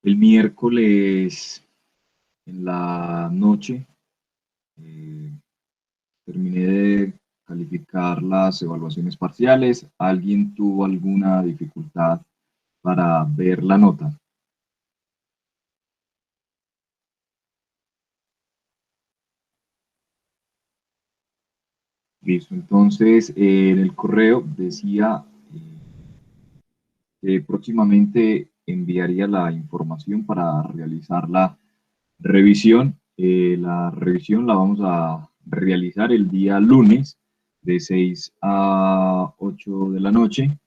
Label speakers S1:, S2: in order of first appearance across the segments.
S1: El miércoles en la noche eh, terminé de calificar las evaluaciones parciales. ¿Alguien tuvo alguna dificultad para ver la nota? Listo. Entonces, en el correo decía que próximamente enviaría la información para realizar la revisión. La revisión la vamos a realizar el día lunes de 6 a 8 de la noche.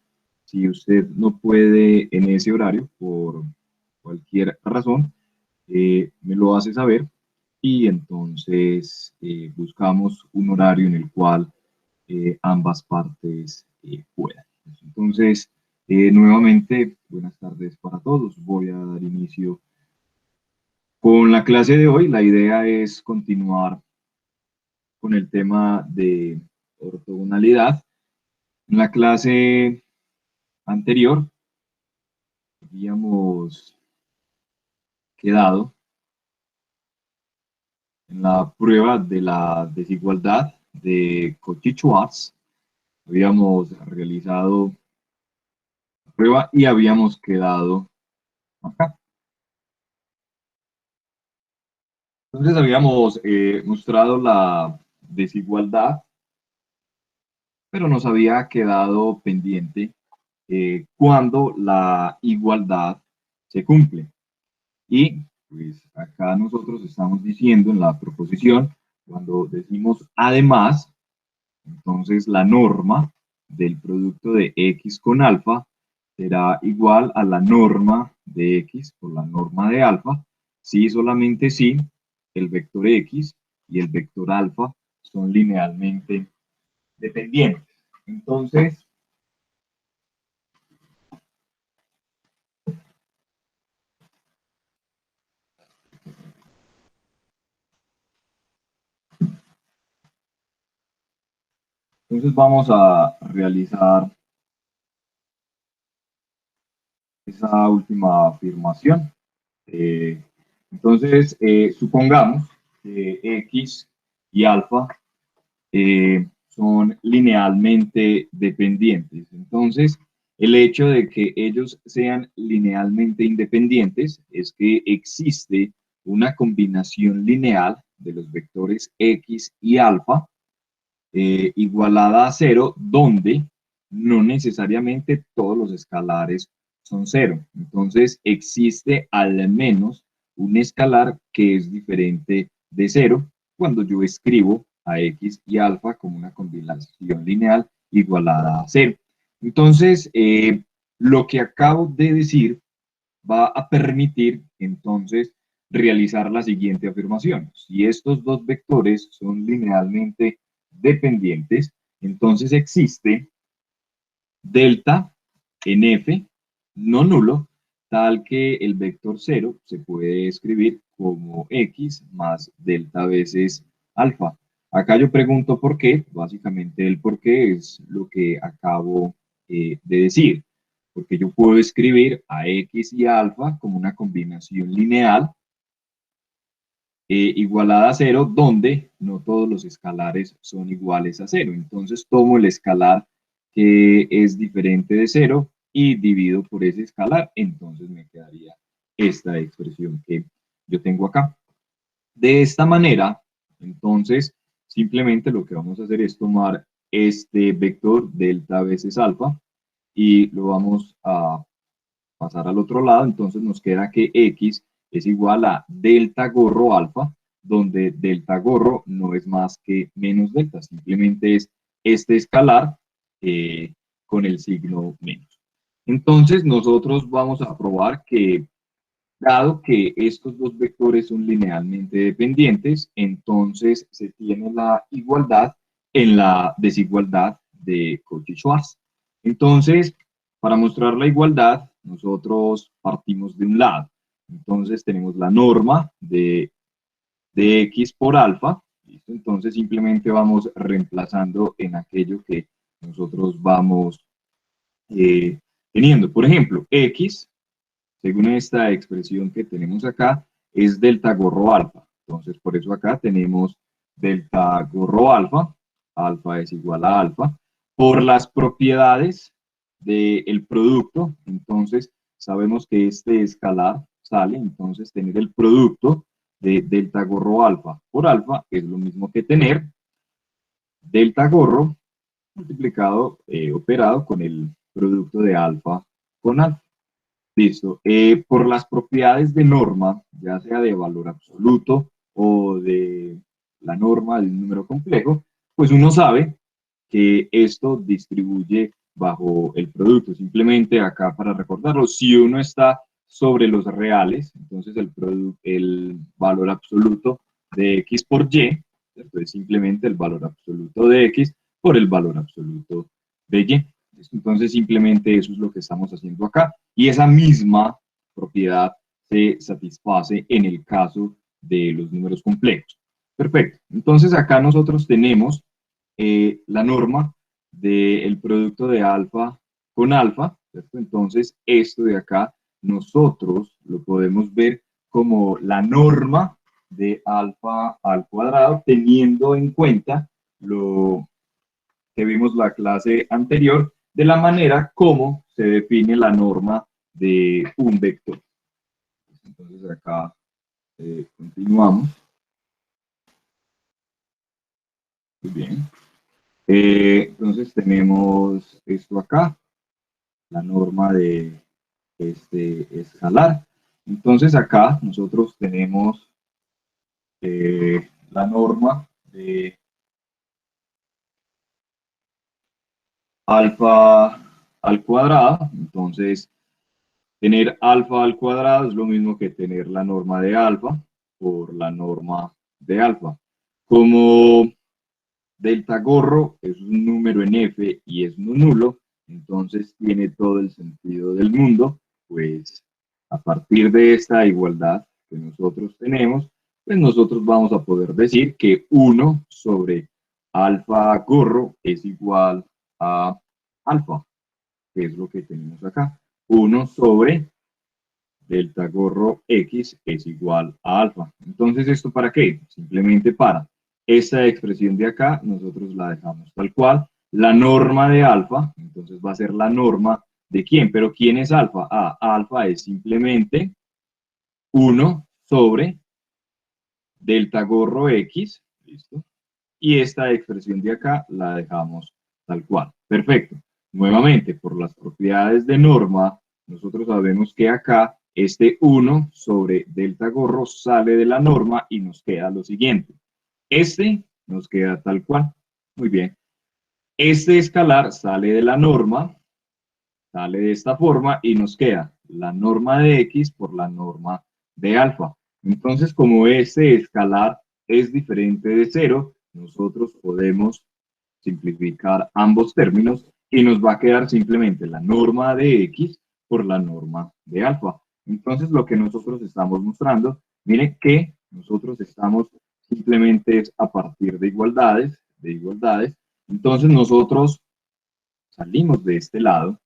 S1: Si usted no puede en ese horario, por cualquier razón, me lo hace saber y entonces buscamos un horario en el cual ambas partes puedan. Entonces, nuevamente, buenas tardes para todos. Voy a dar inicio con la clase de hoy. La idea es continuar con el tema de ortogonalidad. En la clase anterior habíamos quedado en la prueba de la desigualdad de Cauchy-Schwarz. Habíamos realizado la prueba y habíamos quedado acá. Entonces habíamos mostrado la desigualdad, pero nos había quedado pendiente cuando la igualdad se cumple. Y pues acá nosotros estamos diciendo en la proposición, cuando decimos además, entonces la norma del producto de x con alfa será igual a la norma de x por la norma de alfa, si solamente si el vector x y el vector alfa son linealmente dependientes. Entonces, vamos a realizar esa última afirmación. Eh, supongamos que x y alfa son linealmente dependientes. Entonces, el hecho de que ellos sean linealmente independientes es que existe una combinación lineal de los vectores x y alfa igualada a cero, donde no necesariamente todos los escalares son cero. Entonces, existe al menos un escalar que es diferente de cero cuando yo escribo a x y alfa como una combinación lineal igualada a cero. Entonces, lo que acabo de decir va a permitir entonces realizar la siguiente afirmación. Si estos dos vectores son linealmente dependientes, entonces existe delta en f no nulo, tal que el vector 0 se puede escribir como x más delta veces alfa. Acá yo pregunto por qué, básicamente el por qué es lo que acabo de decir, porque yo puedo escribir a x y alfa como una combinación lineal igualada a cero, donde no todos los escalares son iguales a cero. Entonces tomo el escalar que es diferente de cero y divido por ese escalar, entonces me quedaría esta expresión que yo tengo acá. De esta manera, entonces, simplemente lo que vamos a hacer es tomar este vector delta veces alfa y lo vamos a pasar al otro lado, entonces nos queda que x es igual a delta gorro alfa, donde delta gorro no es más que menos delta, simplemente es este escalar con el signo menos. Entonces nosotros vamos a probar que dado que estos dos vectores son linealmente dependientes, entonces se tiene la igualdad en la desigualdad de Cauchy-Schwarz. Entonces, para mostrar la igualdad, nosotros partimos de un lado. Entonces tenemos la norma de x por alfa. ¿Listo? Entonces simplemente vamos reemplazando en aquello que nosotros vamos teniendo. Por ejemplo, x según esta expresión que tenemos acá, es delta gorro alfa. Entonces, por eso acá tenemos delta gorro alfa, alfa es igual a alfa, por las propiedades del producto. Entonces, sabemos que este escalar sale, entonces tener el producto de delta gorro alfa por alfa es lo mismo que tener delta gorro multiplicado, operado con el producto de alfa con alfa. Listo. Por las propiedades de norma, ya sea de valor absoluto o de la norma de un número complejo, pues uno sabe que esto distribuye bajo el producto. Simplemente acá para recordarlo, si uno está sobre los reales, entonces el valor absoluto de x por y, ¿cierto? Es simplemente el valor absoluto de x por el valor absoluto de y. Entonces simplemente eso es lo que estamos haciendo acá. Y esa misma propiedad se satisface en el caso de los números complejos. Perfecto. Entonces acá nosotros tenemos la norma del producto de alfa con alfa, ¿cierto? Entonces esto de acá nosotros lo podemos ver como la norma de alfa al cuadrado, teniendo en cuenta lo que vimos la clase anterior, de la manera como se define la norma de un vector. Entonces acá continuamos. Muy bien. Entonces tenemos esto acá, la norma de este escalar. Entonces acá nosotros tenemos la norma de alfa al cuadrado. Entonces tener alfa al cuadrado es lo mismo que tener la norma de alfa por la norma de alfa. Como delta gorro es un número en f y es no nulo, entonces tiene todo el sentido del mundo, pues a partir de esta igualdad que nosotros tenemos, pues nosotros vamos a poder decir que 1 sobre alfa gorro es igual a alfa, que es lo que tenemos acá. 1 sobre delta gorro x es igual a alfa. Entonces, ¿esto para qué? Simplemente para esta expresión de acá, nosotros la dejamos tal cual. La norma de alfa, entonces va a ser la norma de quién, pero ¿quién es alfa? Ah, alfa es simplemente 1 sobre delta gorro x, ¿listo? Y esta expresión de acá la dejamos tal cual. Perfecto. Nuevamente, por las propiedades de norma, nosotros sabemos que acá este 1 sobre delta gorro sale de la norma y nos queda lo siguiente. Este nos queda tal cual. Muy bien. Este escalar sale de la norma, sale de esta forma y nos queda la norma de x por la norma de alfa. Entonces, como este escalar es diferente de cero, nosotros podemos simplificar ambos términos y nos va a quedar simplemente la norma de x por la norma de alfa. Entonces, lo que nosotros estamos mostrando, miren que nosotros estamos simplemente a partir de igualdades. Entonces, nosotros salimos de este lado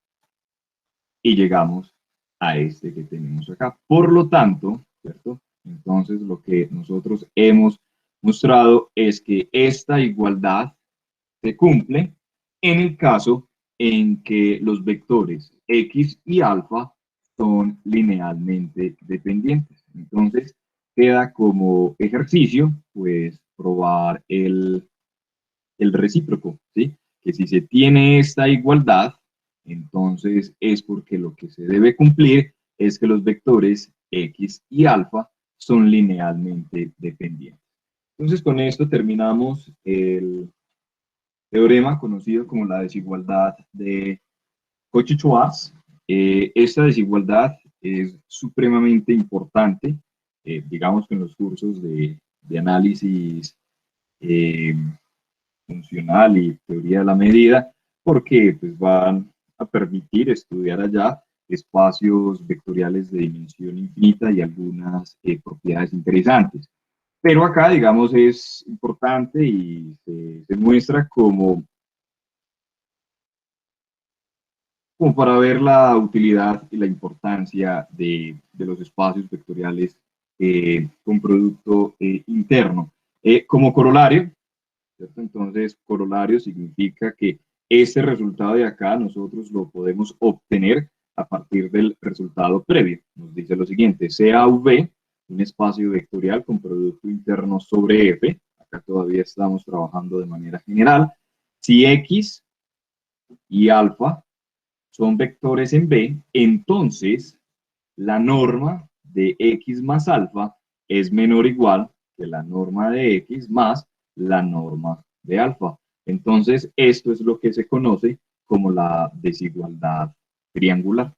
S1: y llegamos a este que tenemos acá. Por lo tanto, ¿cierto? Entonces, lo que nosotros hemos mostrado es que esta igualdad se cumple en el caso en que los vectores x y alfa son linealmente dependientes. Entonces, queda como ejercicio, pues, probar el recíproco, ¿sí? Que si se tiene esta igualdad, entonces es porque lo que se debe cumplir es que los vectores x y alfa son linealmente dependientes. Entonces, con esto terminamos el teorema conocido como la desigualdad de Cauchy-Schwarz. Esta desigualdad es supremamente importante, digamos que en los cursos de análisis eh, funcional y teoría de la medida, porque pues, van a permitir estudiar allá espacios vectoriales de dimensión infinita y algunas propiedades interesantes. Pero acá, digamos, es importante y se muestra como como para ver la utilidad y la importancia de los espacios vectoriales con producto interno. Como corolario, ¿cierto? Entonces, corolario significa que ese resultado de acá nosotros lo podemos obtener a partir del resultado previo. Nos dice lo siguiente, CAV, un espacio vectorial con producto interno sobre F, acá todavía estamos trabajando de manera general, si X y alfa son vectores en B, entonces la norma de X más alfa es menor o igual que la norma de X más la norma de alfa. Entonces, esto es lo que se conoce como la desigualdad triangular.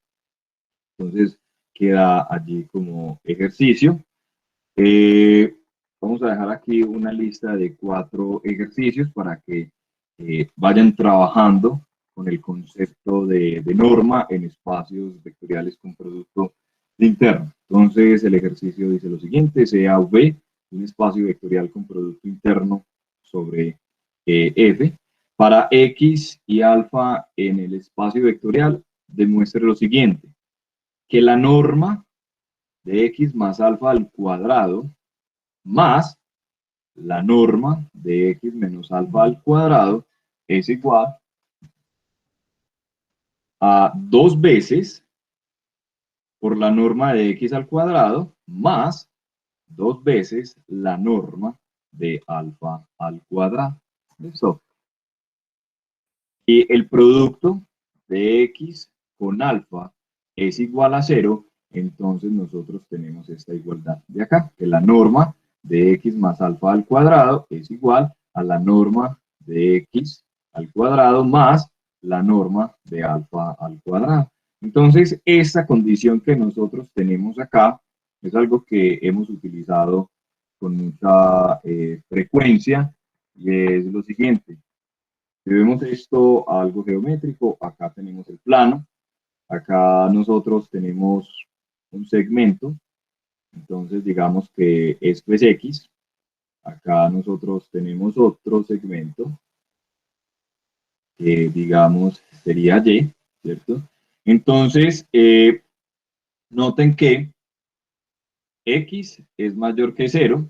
S1: Entonces, queda allí como ejercicio. Vamos a dejar aquí una lista de 4 ejercicios para que vayan trabajando con el concepto de norma en espacios vectoriales con producto interno. Entonces, el ejercicio dice lo siguiente, sea V, un espacio vectorial con producto interno sobre F. Para X y alfa en el espacio vectorial, demuestre lo siguiente, que la norma de X más alfa al cuadrado más la norma de X menos alfa al cuadrado es igual a 2 veces por la norma de X al cuadrado más 2 veces la norma de alfa al cuadrado. ¿Listo? Y el producto de X con alfa es igual a 0, entonces nosotros tenemos esta igualdad de acá, que la norma de X más alfa al cuadrado es igual a la norma de X al cuadrado más la norma de alfa al cuadrado. Entonces, esta condición que nosotros tenemos acá es algo que hemos utilizado con mucha frecuencia y es lo siguiente. Si vemos esto algo geométrico, acá tenemos el plano, acá nosotros tenemos un segmento, entonces digamos que esto es X, acá nosotros tenemos otro segmento, que digamos sería Y, ¿cierto? Entonces, noten que X es mayor que 0,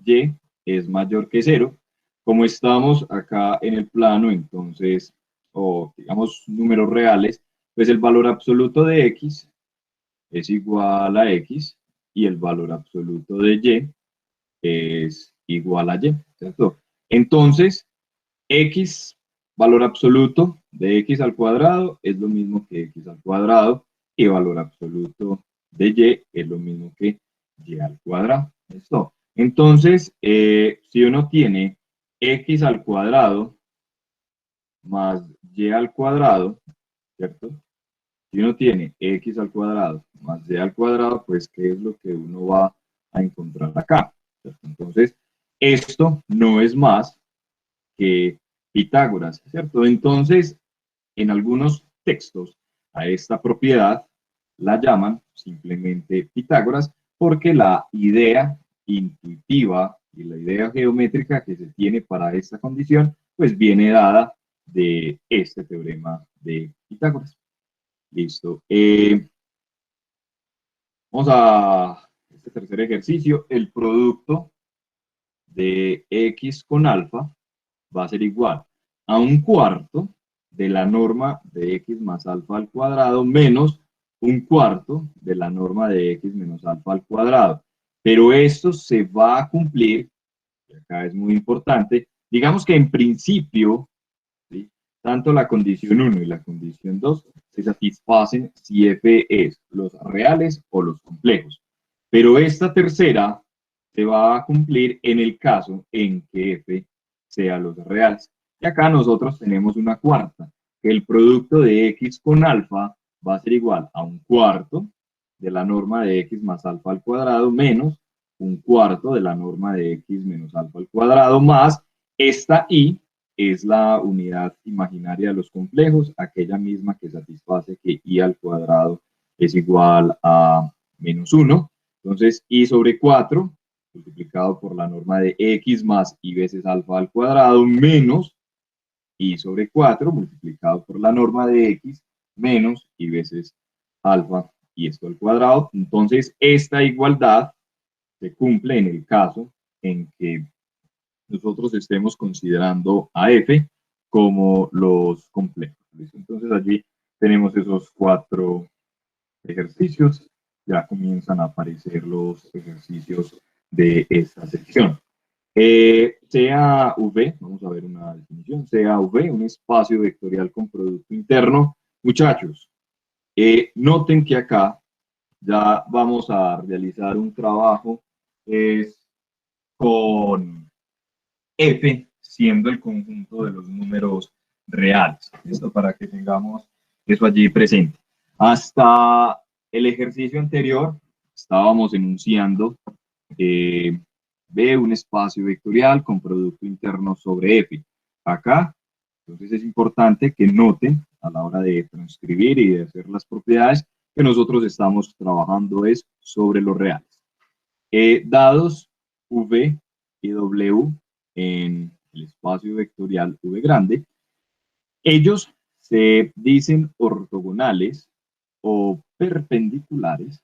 S1: Y es mayor que 0. Como estamos acá en el plano, entonces, o digamos números reales, pues el valor absoluto de X es igual a X y el valor absoluto de Y es igual a Y, ¿cierto? Entonces, X, valor absoluto de X al cuadrado es lo mismo que X al cuadrado y valor absoluto de Y es lo mismo que Y al cuadrado. ¿Listo? Entonces, si uno tiene X al cuadrado más Y al cuadrado, ¿cierto? Si uno tiene X al cuadrado más Y al cuadrado, pues, ¿qué es lo que uno va a encontrar acá? ¿Cierto? Entonces, esto no es más que Pitágoras, ¿cierto? Entonces, en algunos textos a esta propiedad la llaman simplemente Pitágoras porque la idea intuitiva y la idea geométrica que se tiene para esta condición pues viene dada de este teorema de Pitágoras. Listo. Vamos a este tercer ejercicio. El producto de X con alfa va a ser igual a un cuarto de la norma de X más alfa al cuadrado menos un cuarto de la norma de X menos alfa al cuadrado. Pero esto se va a cumplir, y acá es muy importante, digamos que en principio, ¿sí?, tanto la condición 1 y la condición 2 se satisfacen si F es los reales o los complejos. Pero esta tercera se va a cumplir en el caso en que F sea los reales. Y acá nosotros tenemos una cuarta, que el producto de X con alfa va a ser igual a un cuarto de la norma de X más alfa al cuadrado menos un cuarto de la norma de X menos alfa al cuadrado más esta Y es la unidad imaginaria de los complejos, aquella misma que satisface que Y al cuadrado es igual a menos 1. Entonces, Y sobre 4 multiplicado por la norma de X más Y veces alfa al cuadrado menos I sobre 4 multiplicado por la norma de X menos I veces alfa y esto al cuadrado. Entonces, esta igualdad se cumple en el caso en que nosotros estemos considerando a F como los complejos. ¿Listo? Entonces, allí tenemos esos 4 ejercicios. Ya comienzan a aparecer los ejercicios de esta sección. CAV, vamos a ver una definición, CAV, un espacio vectorial con producto interno. Muchachos, noten que acá ya vamos a realizar un trabajo con F siendo el conjunto de los números reales. Esto para que tengamos eso allí presente. Hasta el ejercicio anterior estábamos enunciando B, un espacio vectorial con producto interno sobre F. Acá, entonces es importante que noten a la hora de transcribir y de hacer las propiedades que nosotros estamos trabajando es sobre los reales. Dados V y W en el espacio vectorial V grande, ellos se dicen ortogonales o perpendiculares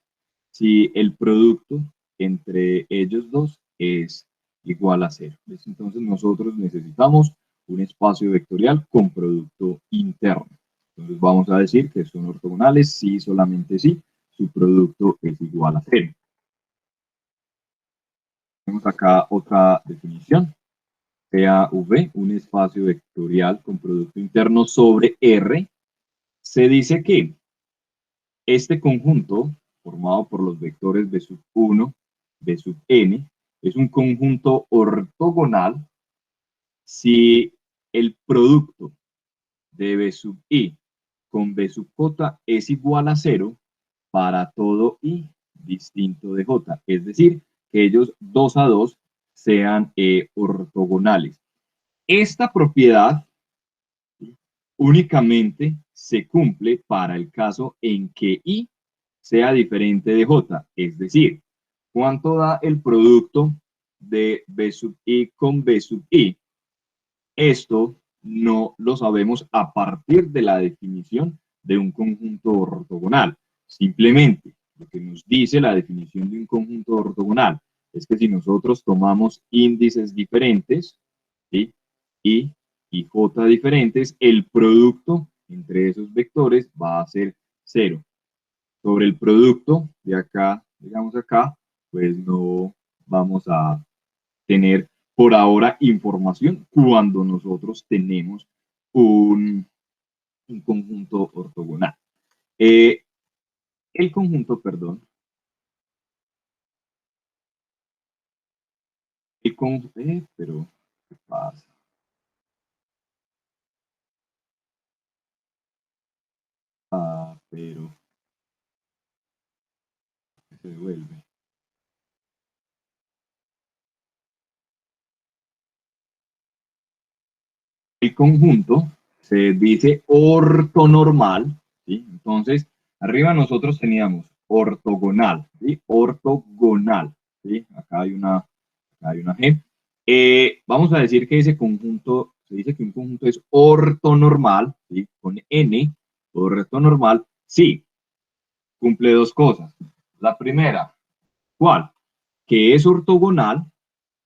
S1: si el producto entre ellos dos es igual a 0. Entonces nosotros necesitamos un espacio vectorial con producto interno. Entonces vamos a decir que son ortogonales si solamente si su producto es igual a 0. Tenemos acá otra definición. CAV, un espacio vectorial con producto interno sobre R, se dice que este conjunto, formado por los vectores B sub 1, B sub n, es un conjunto ortogonal si el producto de B sub i con B sub j es igual a 0 para todo i distinto de j. Es decir, que ellos 2 a 2 sean ortogonales. Esta propiedad únicamente se cumple para el caso en que i sea diferente de j, es decir, ¿cuánto da el producto de b sub i con b sub i? Esto no lo sabemos a partir de la definición de un conjunto ortogonal. Simplemente lo que nos dice la definición de un conjunto ortogonal es que si nosotros tomamos índices diferentes, ¿sí? I y j diferentes, el producto entre esos vectores va a ser 0. Sobre el producto de acá, digamos acá, pues no vamos a tener por ahora información cuando nosotros tenemos un conjunto ortogonal. El conjunto, perdón, el conjunto, pero, ¿qué pasa? Pero, se devuelve. El conjunto se dice ortonormal, ¿sí? Entonces, arriba nosotros teníamos ortogonal, ¿sí? Ortogonal, ¿sí? Acá hay una G. Vamos a decir que ese conjunto, se dice que un conjunto es ortonormal, ¿sí? Con N, ortonormal, sí, cumple dos cosas. La primera, ¿cuál? Que es ortogonal,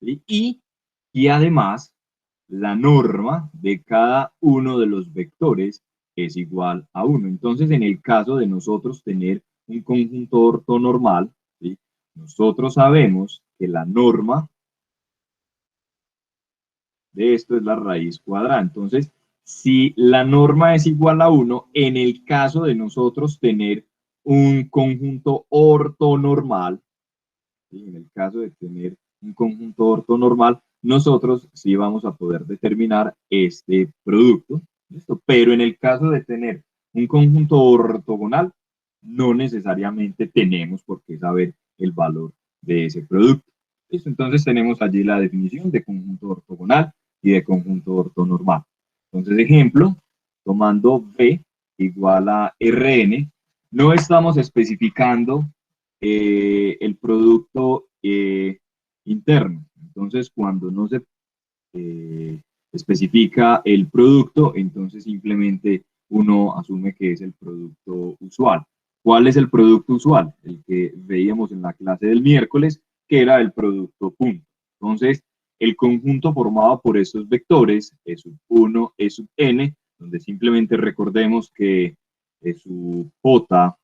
S1: ¿sí? Y además la norma de cada uno de los vectores es igual a 1. Entonces, en el caso de nosotros tener un conjunto ortonormal, ¿sí? Nosotros sabemos que la norma de esto es la raíz cuadrada. Entonces, si la norma es igual a 1, en el caso de nosotros tener un conjunto ortonormal, ¿sí? En el caso de tener un conjunto ortonormal, nosotros sí vamos a poder determinar este producto, ¿listo? Pero en el caso de tener un conjunto ortogonal, no necesariamente tenemos por qué saber el valor de ese producto. ¿Listo? Entonces tenemos allí la definición de conjunto ortogonal y de conjunto ortonormal. Entonces, ejemplo, tomando B igual a Rn, no estamos especificando el producto interno. Entonces, cuando no se especifica el producto, entonces simplemente uno asume que es el producto usual. ¿Cuál es el producto usual? El que veíamos en la clase del miércoles, que era el producto punto. Entonces, el conjunto formado por estos vectores, E sub 1, E sub n, donde simplemente recordemos que E sub j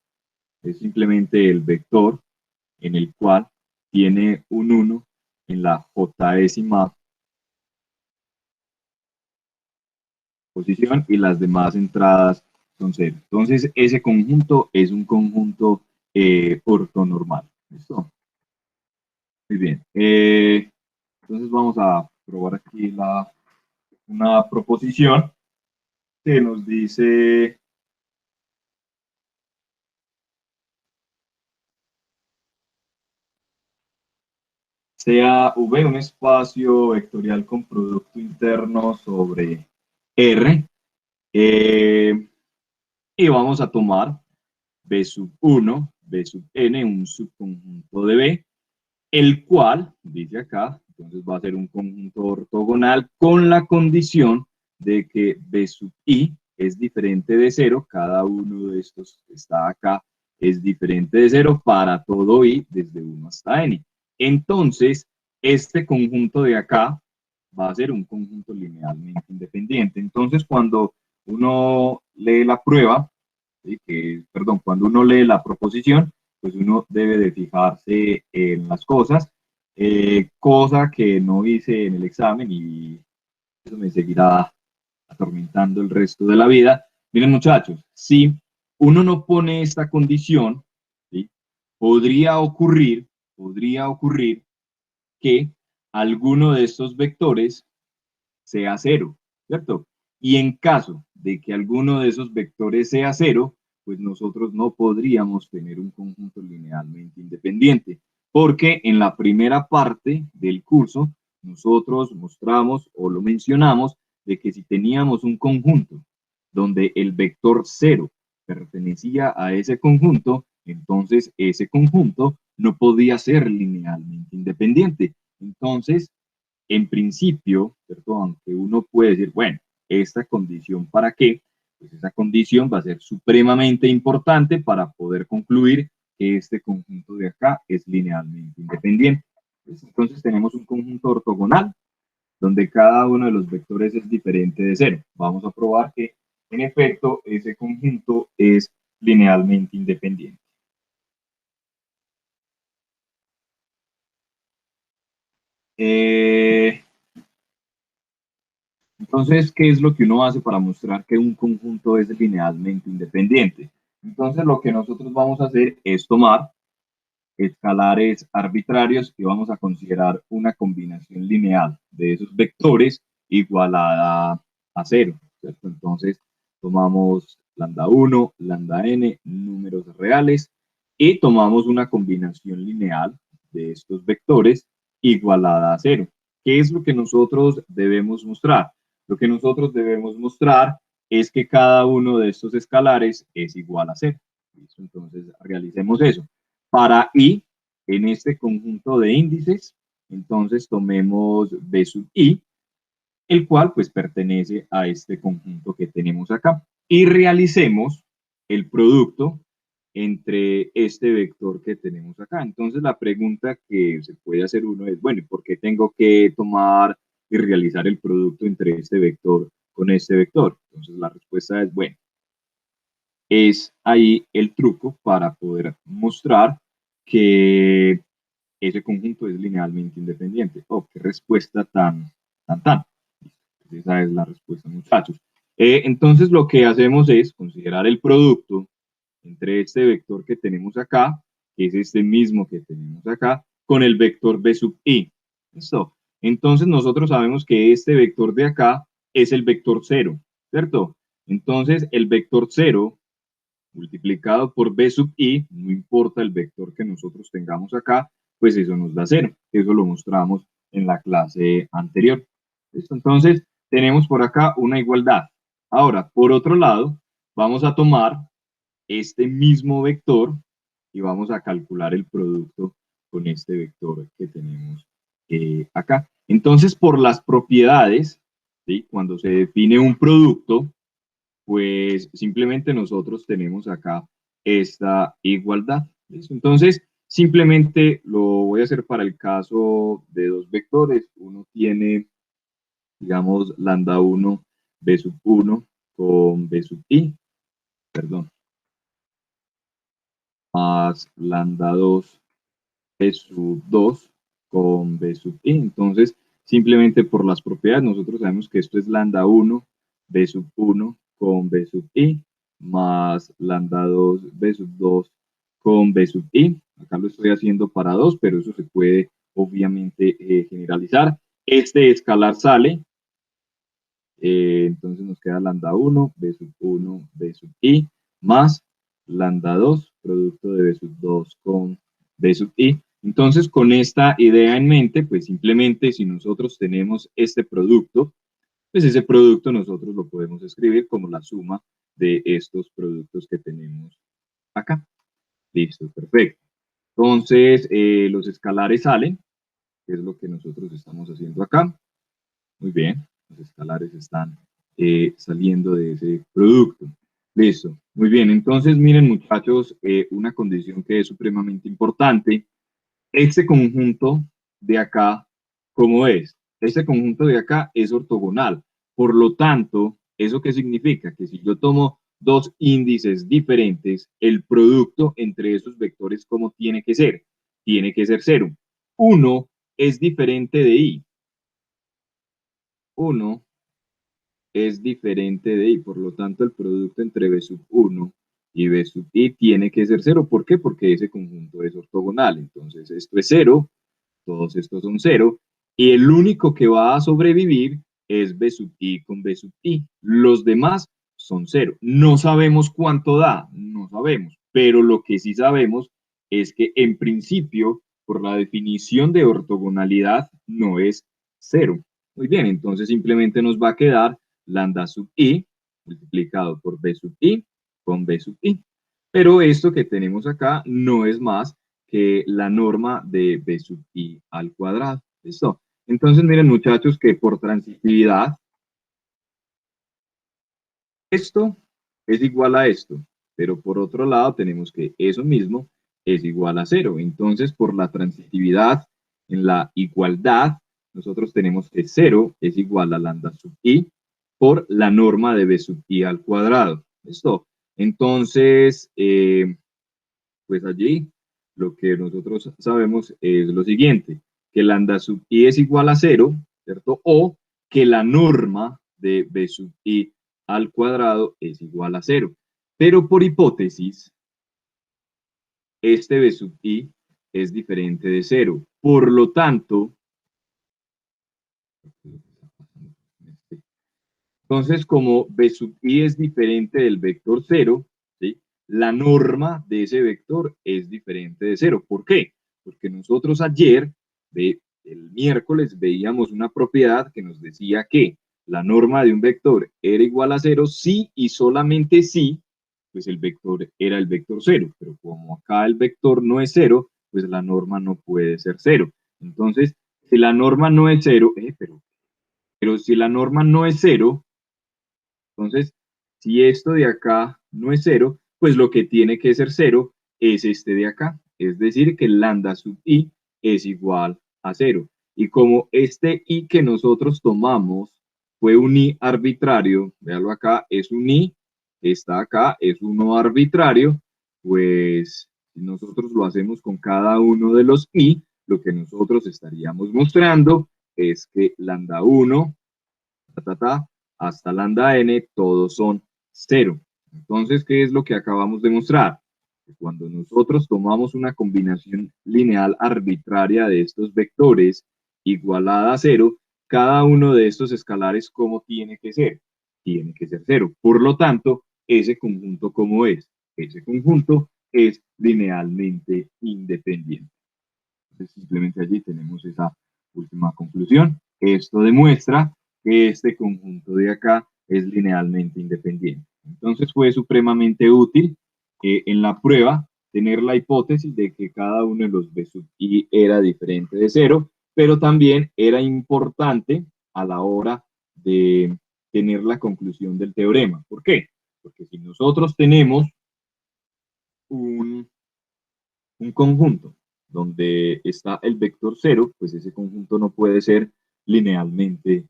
S1: es simplemente el vector en el cual tiene un 1 en la j-ésima posición y las demás entradas son 0. Entonces, ese conjunto es un conjunto ortonormal. ¿Listo? Muy bien. Entonces, vamos a probar aquí una proposición que nos dice sea V un espacio vectorial con producto interno sobre R, y vamos a tomar B sub 1, B sub n, un subconjunto de B, el cual, dice acá, entonces va a ser un conjunto ortogonal con la condición de que B sub I es diferente de 0, cada uno de estos que está acá es diferente de 0 para todo I desde 1 hasta n. Entonces, este conjunto de acá va a ser un conjunto linealmente independiente. Entonces, cuando uno lee la prueba, ¿sí? Perdón, cuando uno lee la proposición, pues uno debe de fijarse en las cosas, cosa que no hice en el examen y eso me seguirá atormentando el resto de la vida. Miren muchachos, si uno no pone esta condición, ¿sí? Podría ocurrir que alguno de estos vectores sea cero, ¿cierto? Y en caso de que alguno de esos vectores sea cero, pues nosotros no podríamos tener un conjunto linealmente independiente, porque en la primera parte del curso nosotros mostramos o lo mencionamos de que si teníamos un conjunto donde el vector cero pertenecía a ese conjunto, entonces ese conjunto no podía ser linealmente independiente. Entonces, en principio, ¿cierto? Aunque uno puede decir, bueno, esta condición para qué, pues esa condición va a ser supremamente importante para poder concluir que este conjunto de acá es linealmente independiente. Entonces tenemos un conjunto ortogonal donde cada uno de los vectores es diferente de cero. Vamos a probar que, en efecto, ese conjunto es linealmente independiente. Entonces, ¿qué es lo que uno hace para mostrar que un conjunto es linealmente independiente? Entonces, lo que nosotros vamos a hacer es tomar escalares arbitrarios y vamos a considerar una combinación lineal de esos vectores igualada a cero, ¿cierto? Entonces, tomamos lambda 1, lambda n, números reales, y tomamos una combinación lineal de estos vectores igualada a cero. ¿Qué es lo que nosotros debemos mostrar? Lo que nosotros debemos mostrar es que cada uno de estos escalares es igual a cero. Entonces, realicemos eso. Para I, en este conjunto de índices, entonces tomemos B sub I, el cual pues pertenece a este conjunto que tenemos acá. Y realicemos el producto entre este vector que tenemos acá. Entonces la pregunta que se puede hacer uno es, bueno, ¿por qué tengo que tomar y realizar el producto entre este vector con este vector? Entonces la respuesta es, bueno, es ahí el truco para poder mostrar que ese conjunto es linealmente independiente. Oh, qué respuesta tan. Esa es la respuesta, muchachos. Entonces lo que hacemos es considerar el producto entre este vector que tenemos acá, que es este mismo que tenemos acá, con el vector b sub i. ¿Listo? Entonces nosotros sabemos que este vector de acá es el vector 0, ¿cierto? Entonces el vector 0 multiplicado por b sub i, no importa el vector que nosotros tengamos acá, pues eso nos da 0. Eso lo mostramos en la clase anterior. ¿Listo? Entonces, tenemos por acá una igualdad. Ahora, por otro lado, vamos a tomar este mismo vector y vamos a calcular el producto con este vector que tenemos acá. Entonces, por las propiedades, ¿sí? Cuando se define un producto, pues simplemente nosotros tenemos acá esta igualdad. ¿Listo? Entonces, simplemente lo voy a hacer para el caso de dos vectores. Uno tiene, digamos, lambda 1, b sub 1 con b sub i, perdón, más lambda 2, b sub 2 con b sub i. Entonces, simplemente por las propiedades, nosotros sabemos que esto es lambda 1, b sub 1 con b sub i, más lambda 2, b sub 2 con b sub i. Acá lo estoy haciendo para 2, pero eso se puede obviamente generalizar. Este escalar sale, entonces nos queda lambda 1, b sub 1, b sub i, más lambda 2, producto de b sub 2 con b sub i. Entonces, con esta idea en mente, pues simplemente si nosotros tenemos este producto, pues ese producto nosotros lo podemos escribir como la suma de estos productos que tenemos acá. Listo, perfecto. Entonces, los escalares salen, que es lo que nosotros estamos haciendo acá. Muy bien, los escalares están saliendo de ese producto. Listo. Muy bien, entonces miren muchachos, una condición que es supremamente importante. Este conjunto de acá, ¿cómo es? Este conjunto de acá es ortogonal. Por lo tanto, ¿eso qué significa? Que si yo tomo dos índices diferentes, el producto entre esos vectores, ¿cómo tiene que ser? Tiene que ser cero. Uno es diferente de i. Uno es diferente de i, por lo tanto el producto entre b sub 1 y b sub i tiene que ser cero. ¿Por qué? Porque ese conjunto es ortogonal. Entonces esto es cero, todos estos son cero, y el único que va a sobrevivir es b sub i con b sub i. Los demás son cero. No sabemos cuánto da, no sabemos, pero lo que sí sabemos es que en principio, por la definición de ortogonalidad, no es cero. Muy bien, entonces simplemente nos va a quedar lambda sub i multiplicado por b sub i con b sub i. Pero esto que tenemos acá no es más que la norma de b sub i al cuadrado. ¿Listo? Entonces miren muchachos que por transitividad esto es igual a esto, pero por otro lado tenemos que eso mismo es igual a cero. Entonces por la transitividad en la igualdad nosotros tenemos que cero es igual a lambda sub i por la norma de b sub i al cuadrado. ¿Listo? Entonces, pues allí lo que nosotros sabemos es lo siguiente, que lambda sub i es igual a cero, ¿cierto? O que la norma de b sub i al cuadrado es igual a cero. Pero por hipótesis, este b sub i es diferente de cero. Por lo tanto, entonces, como b sub i es diferente del vector cero, ¿sí? La norma de ese vector es diferente de cero. ¿Por qué? Porque nosotros ayer, el miércoles, veíamos una propiedad que nos decía que la norma de un vector era igual a cero si y solamente si, pues el vector era el vector cero. Pero como acá el vector no es cero, pues la norma no puede ser cero. Entonces, si la norma no es cero, pero si la norma no es cero, entonces, si esto de acá no es cero, pues lo que tiene que ser cero es este de acá. Es decir, que lambda sub i es igual a cero. Y como este i que nosotros tomamos fue un i arbitrario, véalo acá, es un i, está acá, es uno arbitrario, pues si nosotros lo hacemos con cada uno de los i, lo que nosotros estaríamos mostrando es que lambda 1 hasta lambda n, todos son cero. Entonces, ¿qué es lo que acabamos de mostrar? Que cuando nosotros tomamos una combinación lineal arbitraria de estos vectores igualada a cero, cada uno de estos escalares, ¿cómo tiene que ser? Tiene que ser cero. Por lo tanto, ese conjunto, ¿cómo es? Ese conjunto es linealmente independiente. Entonces, simplemente allí tenemos esa última conclusión. Esto demuestra que este conjunto de acá es linealmente independiente. Entonces fue supremamente útil en la prueba tener la hipótesis de que cada uno de los b sub i era diferente de cero, pero también era importante a la hora de tener la conclusión del teorema. ¿Por qué? Porque si nosotros tenemos un conjunto donde está el vector 0, pues ese conjunto no puede ser linealmente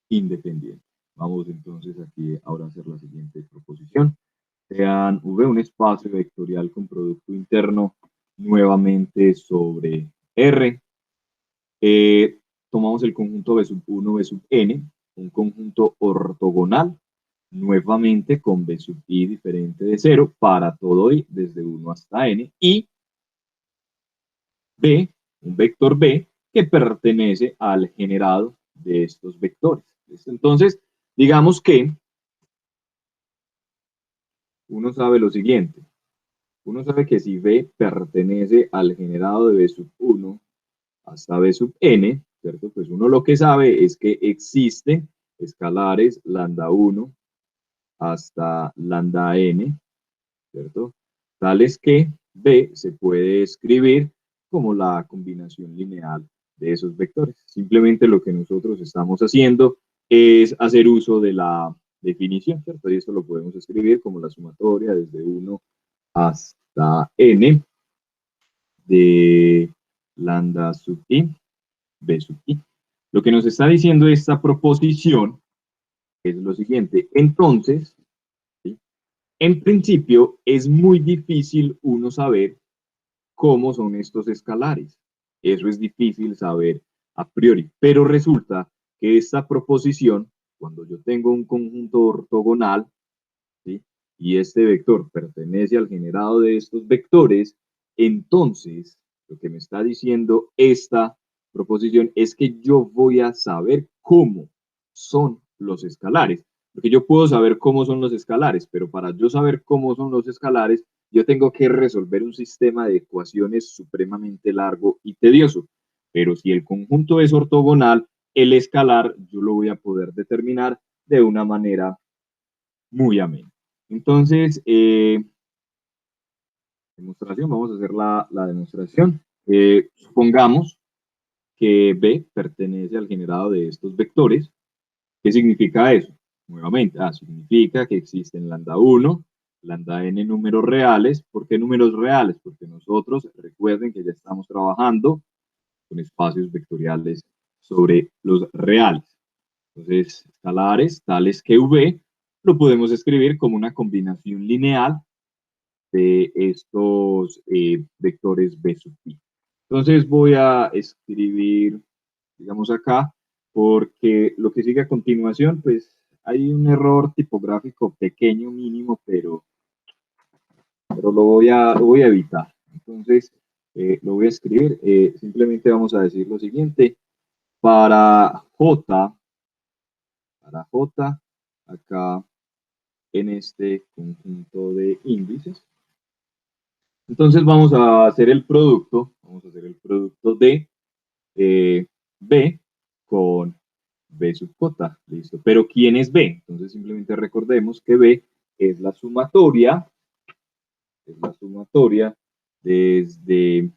S1: independiente. Vamos entonces aquí ahora a hacer la siguiente proposición. Sean V un espacio vectorial con producto interno nuevamente sobre R. Tomamos el conjunto B sub 1, B sub n, un conjunto ortogonal, nuevamente con B sub i diferente de 0 para todo i desde 1 hasta n, y B, un vector B, que pertenece al generado de estos vectores. Entonces, digamos que uno sabe lo siguiente. Uno sabe que si B pertenece al generado de B sub 1 hasta B sub n, ¿cierto? Pues uno lo que sabe es que existen escalares lambda 1 hasta lambda n, ¿cierto? Tales que B se puede escribir como la combinación lineal de esos vectores. Simplemente lo que nosotros estamos haciendo es hacer uso de la definición, ¿cierto? Y esto lo podemos escribir como la sumatoria desde 1 hasta n de lambda sub i, b sub i. Lo que nos está diciendo esta proposición es lo siguiente. Entonces, ¿sí? En principio, es muy difícil uno saber cómo son estos escalares. Eso es difícil saber a priori, pero resulta que esta proposición, cuando yo tengo un conjunto ortogonal, ¿sí? Y este vector pertenece al generado de estos vectores, entonces lo que me está diciendo esta proposición es que yo voy a saber cómo son los escalares. Porque yo puedo saber cómo son los escalares, pero para yo saber cómo son los escalares, yo tengo que resolver un sistema de ecuaciones supremamente largo y tedioso. Pero si el conjunto es ortogonal, el escalar yo lo voy a poder determinar de una manera muy amena. Entonces, demostración, vamos a hacer la demostración. Supongamos que B pertenece al generado de estos vectores. ¿Qué significa eso? Nuevamente, significa que existen lambda 1, lambda n números reales. ¿Por qué números reales? Porque nosotros, recuerden que ya estamos trabajando con espacios vectoriales sobre los reales. Entonces, escalares tales que V lo podemos escribir como una combinación lineal de estos vectores B sub i. Entonces voy a escribir, digamos acá, porque lo que sigue a continuación, pues hay un error tipográfico pequeño, mínimo, pero lo voy a evitar. Entonces, lo voy a escribir. Simplemente vamos a decir lo siguiente. Para J, acá en este conjunto de índices, entonces vamos a hacer el producto, de B con B sub J, listo. Pero ¿quién es B? Entonces simplemente recordemos que B es la sumatoria desde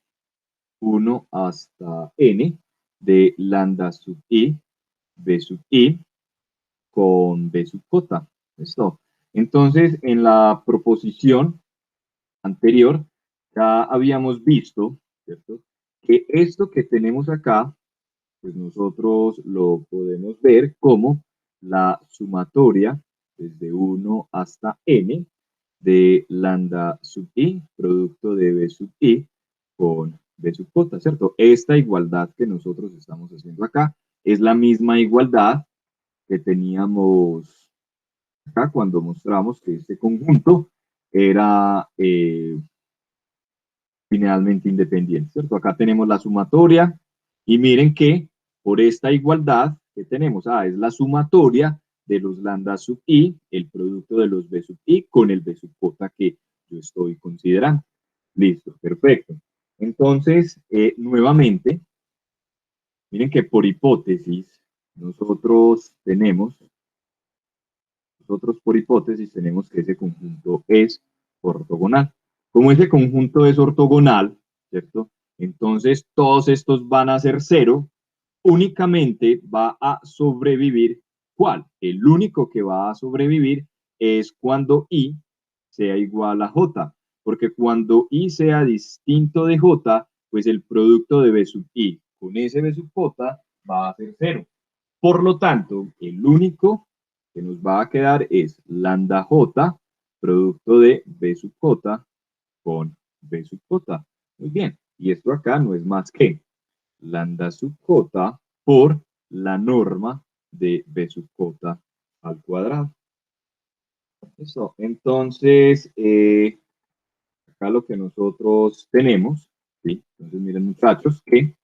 S1: 1 hasta n de lambda sub i, B sub i con B sub J, ¿listo? Entonces en la proposición anterior ya habíamos visto, ¿cierto? Que esto que tenemos acá, pues nosotros lo podemos ver como la sumatoria desde 1 hasta n de lambda sub i, producto de b sub i con b sub j, ¿cierto? Esta igualdad que nosotros estamos haciendo acá es la misma igualdad que teníamos acá cuando mostramos que este conjunto era linealmente independiente, ¿cierto? Acá tenemos la sumatoria y miren que por esta igualdad que tenemos, es la sumatoria de los lambda sub i, el producto de los b sub i con el b sub j que yo estoy considerando. Listo, perfecto. Entonces, nuevamente, miren que por hipótesis, nosotros por hipótesis tenemos que ese conjunto es ortogonal. Como ese conjunto es ortogonal, ¿cierto? Entonces todos estos van a ser cero, únicamente va a sobrevivir cual el único que va a sobrevivir es cuando I sea igual a J, porque cuando I sea distinto de J, pues el producto de B sub I con ese B sub J va a ser 0. Por lo tanto, el único que nos va a quedar es lambda J, producto de B sub J con B sub J. Muy bien, y esto acá no es más que lambda sub J por la norma de B sub J al cuadrado. Eso, entonces, acá lo que nosotros tenemos, ¿sí? Entonces miren muchachos, que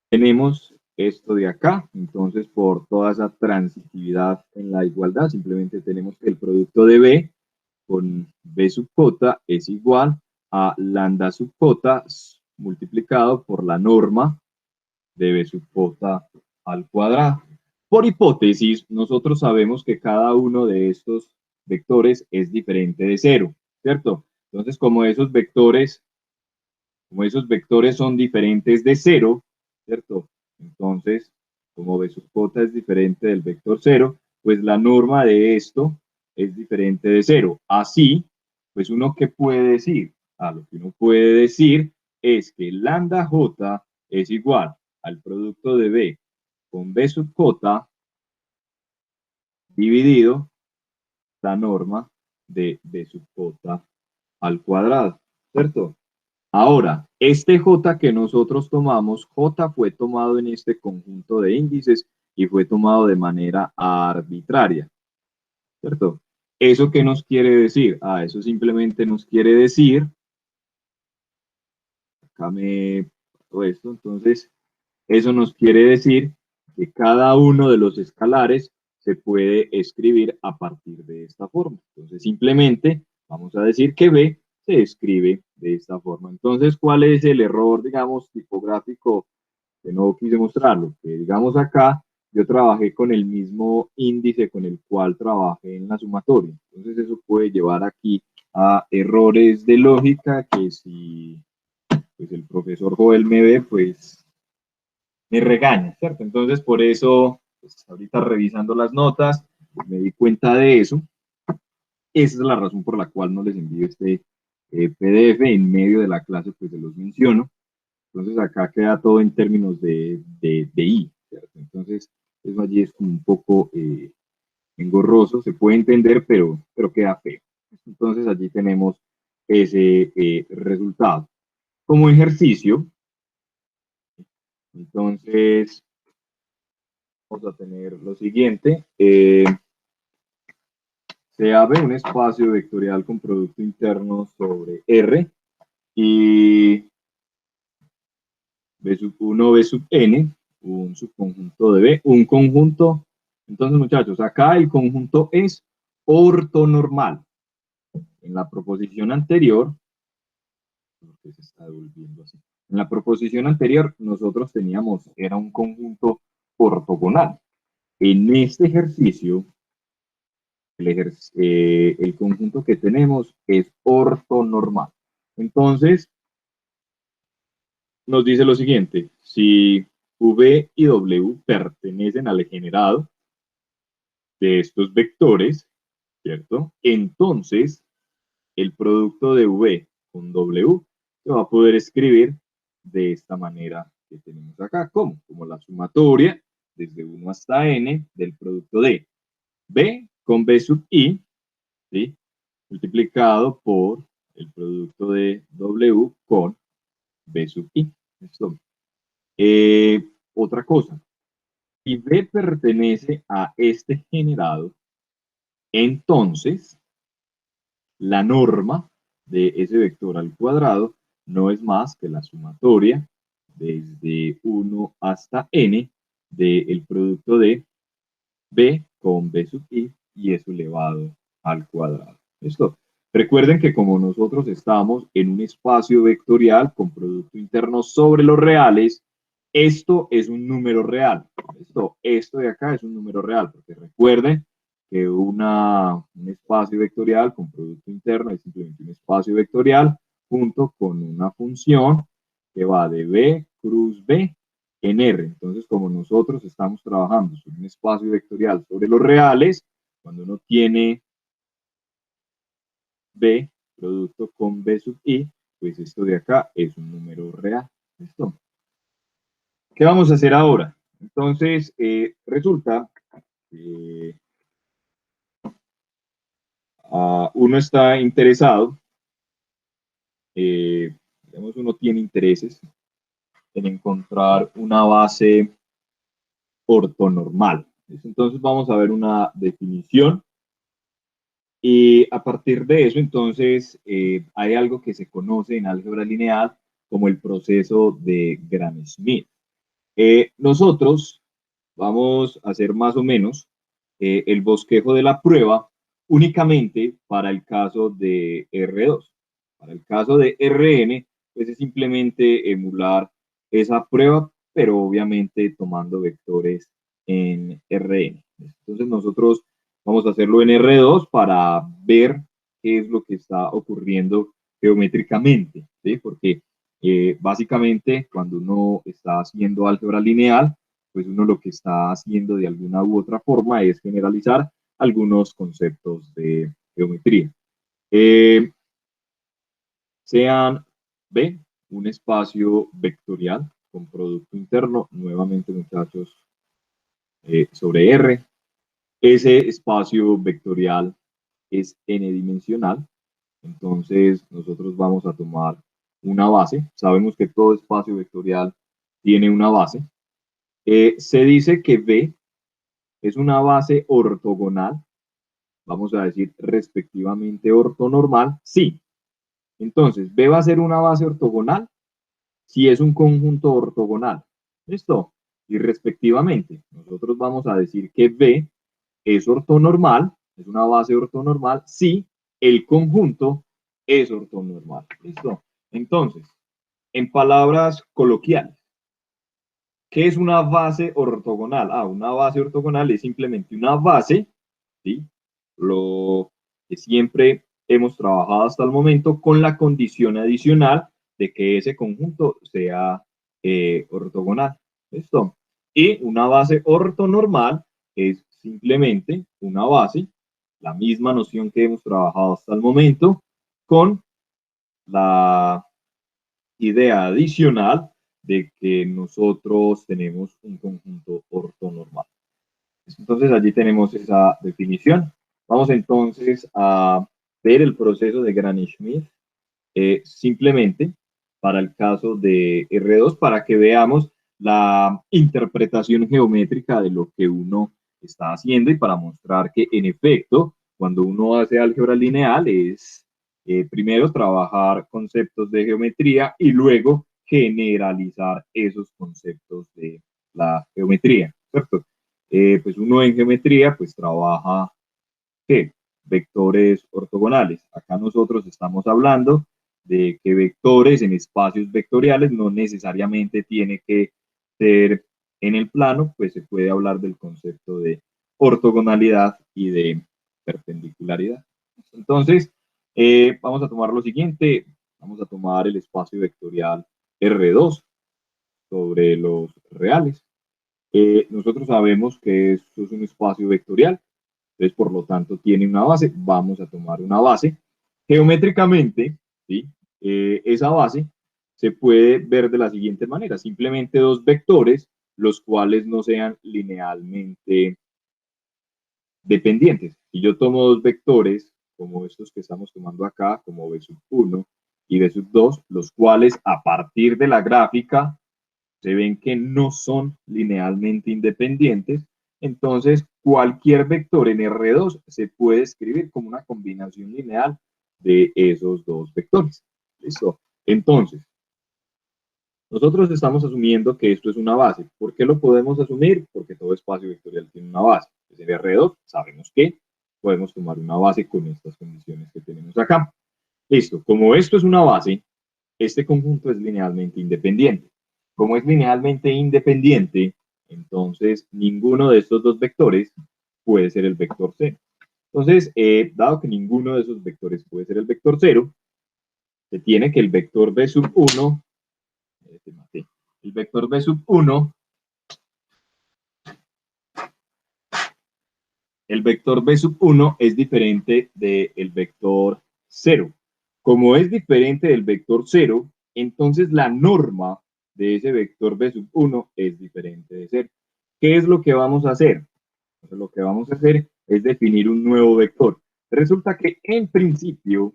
S1: tenemos esto de acá, entonces por toda esa transitividad en la igualdad, simplemente tenemos que el producto de B con B sub J es igual a lambda sub J multiplicado por la norma de B sub J al cuadrado. Por hipótesis, nosotros sabemos que cada uno de estos vectores es diferente de 0, ¿cierto? Entonces, como esos vectores son diferentes de 0, ¿cierto? Entonces, como B sub J es diferente del vector 0, pues la norma de esto es diferente de 0. Así, pues uno ¿qué puede decir? Lo que uno puede decir es que lambda J es igual al producto de B con B sub J dividido la norma de B sub J al cuadrado, ¿cierto? Ahora, este J que nosotros tomamos, J fue tomado en este conjunto de índices y fue tomado de manera arbitraria, ¿cierto? ¿Eso qué nos quiere decir? Eso simplemente nos quiere decir, acá me pongo esto, entonces, eso nos quiere decir que cada uno de los escalares se puede escribir a partir de esta forma. Entonces, simplemente vamos a decir que B se escribe de esta forma. Entonces, ¿cuál es el error, digamos, tipográfico que no quise mostrarlo? Que digamos acá, yo trabajé con el mismo índice con el cual trabajé en la sumatoria. Entonces, eso puede llevar aquí a errores de lógica que si pues, el profesor Joel me ve, pues me regaña, ¿cierto? Entonces, por eso, pues, ahorita revisando las notas, me di cuenta de eso. Esa es la razón por la cual no les envío este PDF en medio de la clase, pues se los menciono. Entonces, acá queda todo en términos de I, ¿cierto? Entonces, eso allí es como un poco engorroso, se puede entender, pero queda feo. Entonces, allí tenemos ese resultado. Como ejercicio, entonces, vamos a tener lo siguiente. Se abre un espacio vectorial con producto interno sobre R y B sub 1, B sub n, un subconjunto de B, un conjunto. Entonces, muchachos, acá el conjunto es ortonormal. En la proposición anterior, ¿por se está devolviendo así? En la proposición anterior, nosotros teníamos, era un conjunto ortogonal. En este ejercicio, el conjunto que tenemos es ortonormal. Entonces, nos dice lo siguiente, si V y W pertenecen al generado de estos vectores, ¿cierto? Entonces, el producto de V con W se va a poder escribir de esta manera que tenemos acá. ¿Cómo? Como la sumatoria desde 1 hasta n del producto de B con B sub I, ¿sí? Multiplicado por el producto de W con B sub I. ¿Listo? Otra cosa, si B pertenece a este generado, entonces la norma de ese vector al cuadrado no es más que la sumatoria desde 1 hasta n del producto de B con B sub I y eso elevado al cuadrado. ¿Listo? Recuerden que como nosotros estamos en un espacio vectorial con producto interno sobre los reales, esto es un número real. Esto de acá es un número real, porque recuerden que un espacio vectorial con producto interno es simplemente un espacio vectorial junto con una función que va de B cruz B en R. Entonces, como nosotros estamos trabajando sobre un espacio vectorial sobre los reales, cuando uno tiene B, producto con B sub I, pues esto de acá es un número real. ¿Listo? ¿Qué vamos a hacer ahora? Entonces, resulta que uno está interesado, digamos, uno tiene intereses en encontrar una base ortonormal. Entonces vamos a ver una definición y a partir de eso entonces hay algo que se conoce en álgebra lineal como el proceso de Gram-Schmidt. Nosotros vamos a hacer más o menos el bosquejo de la prueba únicamente para el caso de R2. Para el caso de Rn, pues es simplemente emular esa prueba, pero obviamente tomando vectores en Rn. Entonces nosotros vamos a hacerlo en R2 para ver qué es lo que está ocurriendo geométricamente, ¿sí? Porque básicamente cuando uno está haciendo álgebra lineal, pues uno lo que está haciendo de alguna u otra forma es generalizar algunos conceptos de geometría. Sean B, un espacio vectorial con producto interno, nuevamente muchachos, sobre R. Ese espacio vectorial es n-dimensional, entonces nosotros vamos a tomar una base. Sabemos que todo espacio vectorial tiene una base. Se dice que B es una base ortogonal, vamos a decir respectivamente ortonormal, sí. Entonces, B va a ser una base ortogonal si es un conjunto ortogonal. ¿Listo? Y respectivamente, nosotros vamos a decir que B es ortonormal, es una base ortonormal si el conjunto es ortonormal. ¿Listo? Entonces, en palabras coloquiales, ¿qué es una base ortogonal? Una base ortogonal es simplemente una base, ¿sí? Lo que siempre hemos trabajado hasta el momento con la condición adicional de que ese conjunto sea ortogonal. ¿Listo? Y una base ortonormal es simplemente una base, la misma noción que hemos trabajado hasta el momento, con la idea adicional de que nosotros tenemos un conjunto ortonormal. Entonces allí tenemos esa definición. Vamos entonces a ver el proceso de Gram-Schmidt simplemente para el caso de R2 para que veamos la interpretación geométrica de lo que uno está haciendo y para mostrar que en efecto cuando uno hace álgebra lineal es primero trabajar conceptos de geometría y luego generalizar esos conceptos de la geometría, ¿cierto? Pues uno en geometría pues trabaja ¿qué? Vectores ortogonales. Acá nosotros estamos hablando de que vectores en espacios vectoriales no necesariamente tiene que ser en el plano, pues se puede hablar del concepto de ortogonalidad y de perpendicularidad. Entonces, vamos a tomar lo siguiente, vamos a tomar el espacio vectorial R2 sobre los reales. Nosotros sabemos que esto es un espacio vectorial, entonces por lo tanto tiene una base, vamos a tomar una base. Geométricamente, ¿sí? Esa base se puede ver de la siguiente manera, simplemente dos vectores, los cuales no sean linealmente dependientes. Si yo tomo dos vectores, como estos que estamos tomando acá, como B sub 1 y B sub 2, los cuales a partir de la gráfica se ven que no son linealmente independientes, entonces cualquier vector en R2 se puede escribir como una combinación lineal de esos dos vectores. ¿Listo? Entonces, nosotros estamos asumiendo que esto es una base. ¿Por qué lo podemos asumir? Porque todo espacio vectorial tiene una base. Pues en R2 sabemos que podemos tomar una base con estas condiciones que tenemos acá. Listo, como esto es una base, este conjunto es linealmente independiente. Como es linealmente independiente, entonces ninguno de estos dos vectores puede ser el vector cero. Entonces, dado que ninguno de esos vectores puede ser el vector cero, se tiene que el vector b sub 1, el vector b sub 1 el vector b sub 1 es diferente del vector 0. Como es diferente del vector 0, entonces la norma de ese vector b sub 1 es diferente de 0. ¿Qué es lo que vamos a hacer? Entonces, lo que vamos a hacer es definir un nuevo vector. Resulta que en principio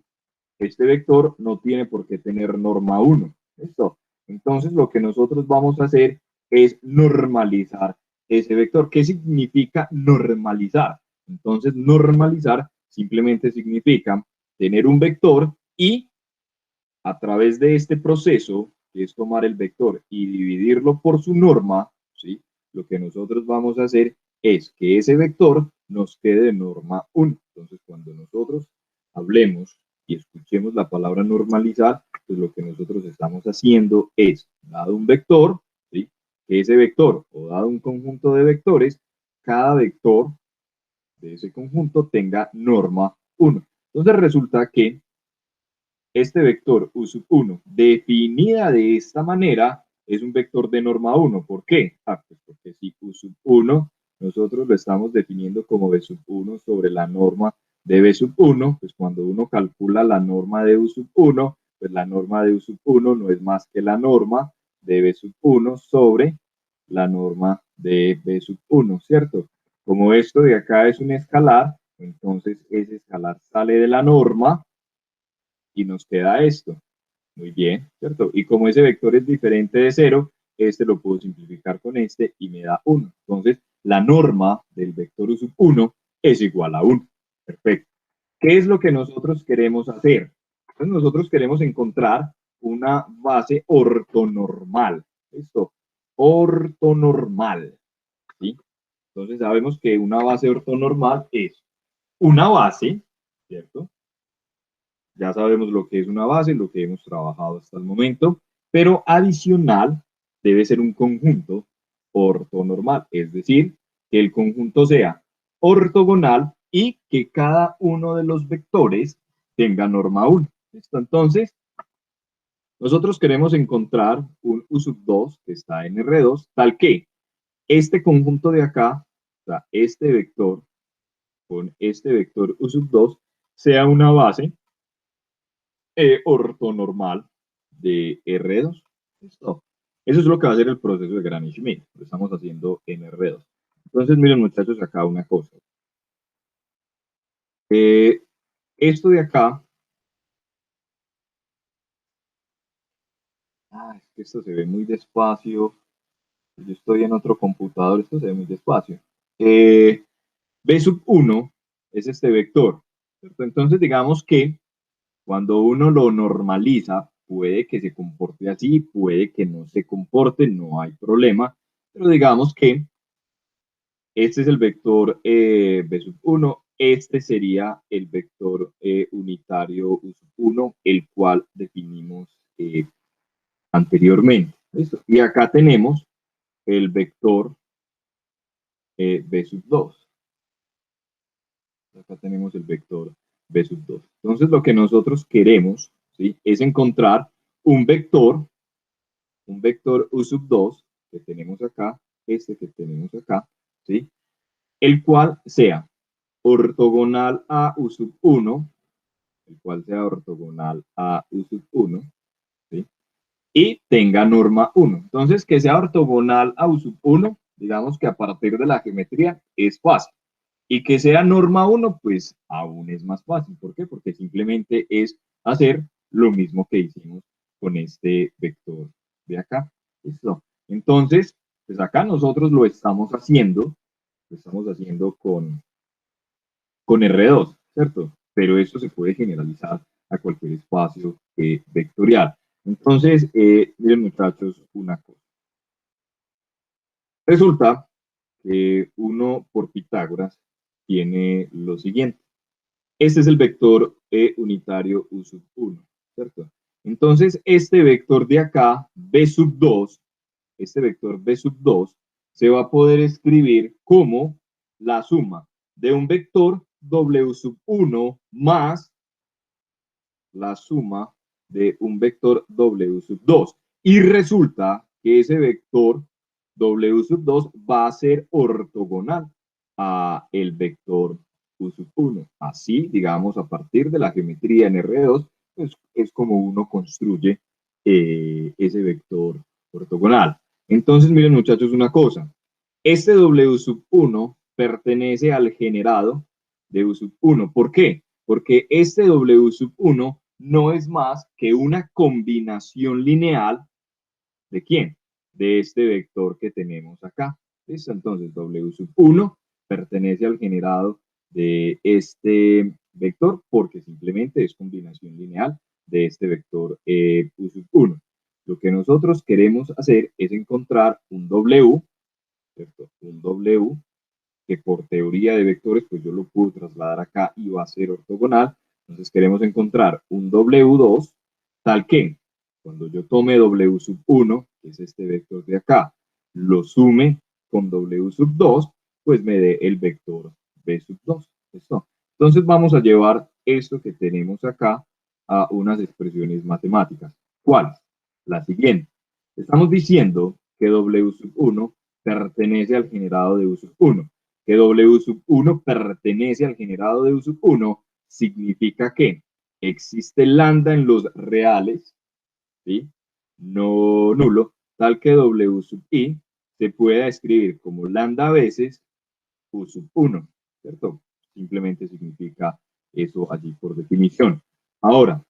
S1: este vector no tiene por qué tener norma 1. ¿Listo? Entonces lo que nosotros vamos a hacer es normalizar ese vector. ¿Qué significa normalizar? Entonces normalizar simplemente significa tener un vector y a través de este proceso, que es tomar el vector y dividirlo por su norma, ¿sí? Lo que nosotros vamos a hacer es que ese vector nos quede de norma 1. Entonces, cuando nosotros hablemos y escuchemos la palabra normalizar, pues lo que nosotros estamos haciendo es, dado un vector, ¿sí? Que ese vector, o dado un conjunto de vectores, cada vector de ese conjunto tenga norma 1. Entonces resulta que este vector u sub 1, definida de esta manera, es un vector de norma 1. ¿Por qué? Pues porque si u sub 1 nosotros lo estamos definiendo como b sub 1 sobre la norma de b sub 1, pues cuando uno calcula la norma de u sub 1, pues la norma de u sub 1 no es más que la norma de b sub 1 sobre la norma de b sub 1, ¿cierto? Como esto de acá es un escalar, entonces ese escalar sale de la norma y nos queda esto. Muy bien, ¿cierto? Y como ese vector es diferente de 0, este lo puedo simplificar con este y me da 1. Entonces, la norma del vector u sub 1 es igual a 1. Perfecto. ¿Qué es lo que nosotros queremos hacer? Entonces, nosotros queremos encontrar una base ortonormal. ¿Listo? Ortonormal. ¿Sí? Entonces, sabemos que una base ortonormal es una base, ¿cierto? Ya sabemos lo que es una base, lo que hemos trabajado hasta el momento, pero adicional debe ser un conjunto ortonormal, es decir, que el conjunto sea ortogonal y que cada uno de los vectores tenga norma 1. ¿Listo? Entonces, nosotros queremos encontrar un U sub 2 que está en R2, tal que este conjunto de acá, o sea, este vector con este vector U sub 2, sea una base ortonormal de R2. ¿Listo? Eso es lo que va a ser el proceso de Granny-Schmidt. Lo estamos haciendo en R2. Entonces, miren, muchachos, acá una cosa. Esto de acá. Es que esto se ve muy despacio. Yo estoy en otro computador, esto se ve muy despacio. B sub 1 es este vector. ¿Cierto? Entonces, digamos que cuando uno lo normaliza, puede que se comporte así, puede que no se comporte, no hay problema, pero digamos que este es el vector B sub 1, este sería el vector unitario U sub 1, el cual definimos anteriormente. ¿Listo? Y acá tenemos el vector B sub 2. Acá tenemos el vector B sub 2. Entonces lo que nosotros queremos, ¿sí?, es encontrar un vector U sub 2 que tenemos acá, este que tenemos acá, ¿sí?, el cual sea ortogonal a U sub 1, el cual sea ortogonal a U sub 1, ¿sí?, y tenga norma 1. Entonces, que sea ortogonal a U sub 1, digamos que a partir de la geometría es fácil. Y que sea norma 1, pues aún es más fácil. ¿Por qué? Porque simplemente es hacer lo mismo que hicimos con este vector de acá. ¿Listo? Entonces, pues acá nosotros lo estamos haciendo con R2, ¿cierto? Pero esto se puede generalizar a cualquier espacio vectorial. Entonces, miren muchachos, una cosa. Resulta que uno por Pitágoras tiene lo siguiente. Este es el vector unitario U sub 1, ¿cierto? Entonces, este vector de acá, B sub 2, este vector B sub 2, se va a poder escribir como la suma de un vector W sub 1 más la suma de un vector W sub 2. Y resulta que ese vector W sub 2 va a ser ortogonal. a el vector U sub 1. Así, digamos, a partir de la geometría en R2, pues es como uno construye ese vector ortogonal. Entonces, miren muchachos una cosa, este W sub 1 pertenece al generado de U sub 1. ¿Por qué? Porque este W sub 1 no es más que una combinación lineal ¿de quién? De este vector que tenemos acá. ¿Listo? Entonces, W sub 1 pertenece al generado de este vector porque simplemente es combinación lineal de este vector U sub 1. Lo que nosotros queremos hacer es encontrar un W, ¿cierto? Un W que por teoría de vectores, pues yo lo puedo trasladar acá y va a ser ortogonal. Entonces queremos encontrar un W2 tal que cuando yo tome W sub 1, que es este vector de acá, lo sume con W sub 2, pues me dé el vector B sub 2. ¿Listo? Entonces vamos a llevar esto que tenemos acá a unas expresiones matemáticas. ¿Cuáles? La siguiente. Estamos diciendo que W sub 1 pertenece al generado de U sub 1. Que W sub 1 pertenece al generado de U sub 1 significa que existe lambda en los reales, ¿sí? No nulo, tal que W sub I se pueda escribir como lambda veces U sub 1, ¿cierto? Simplemente significa eso allí por definición. Ahora,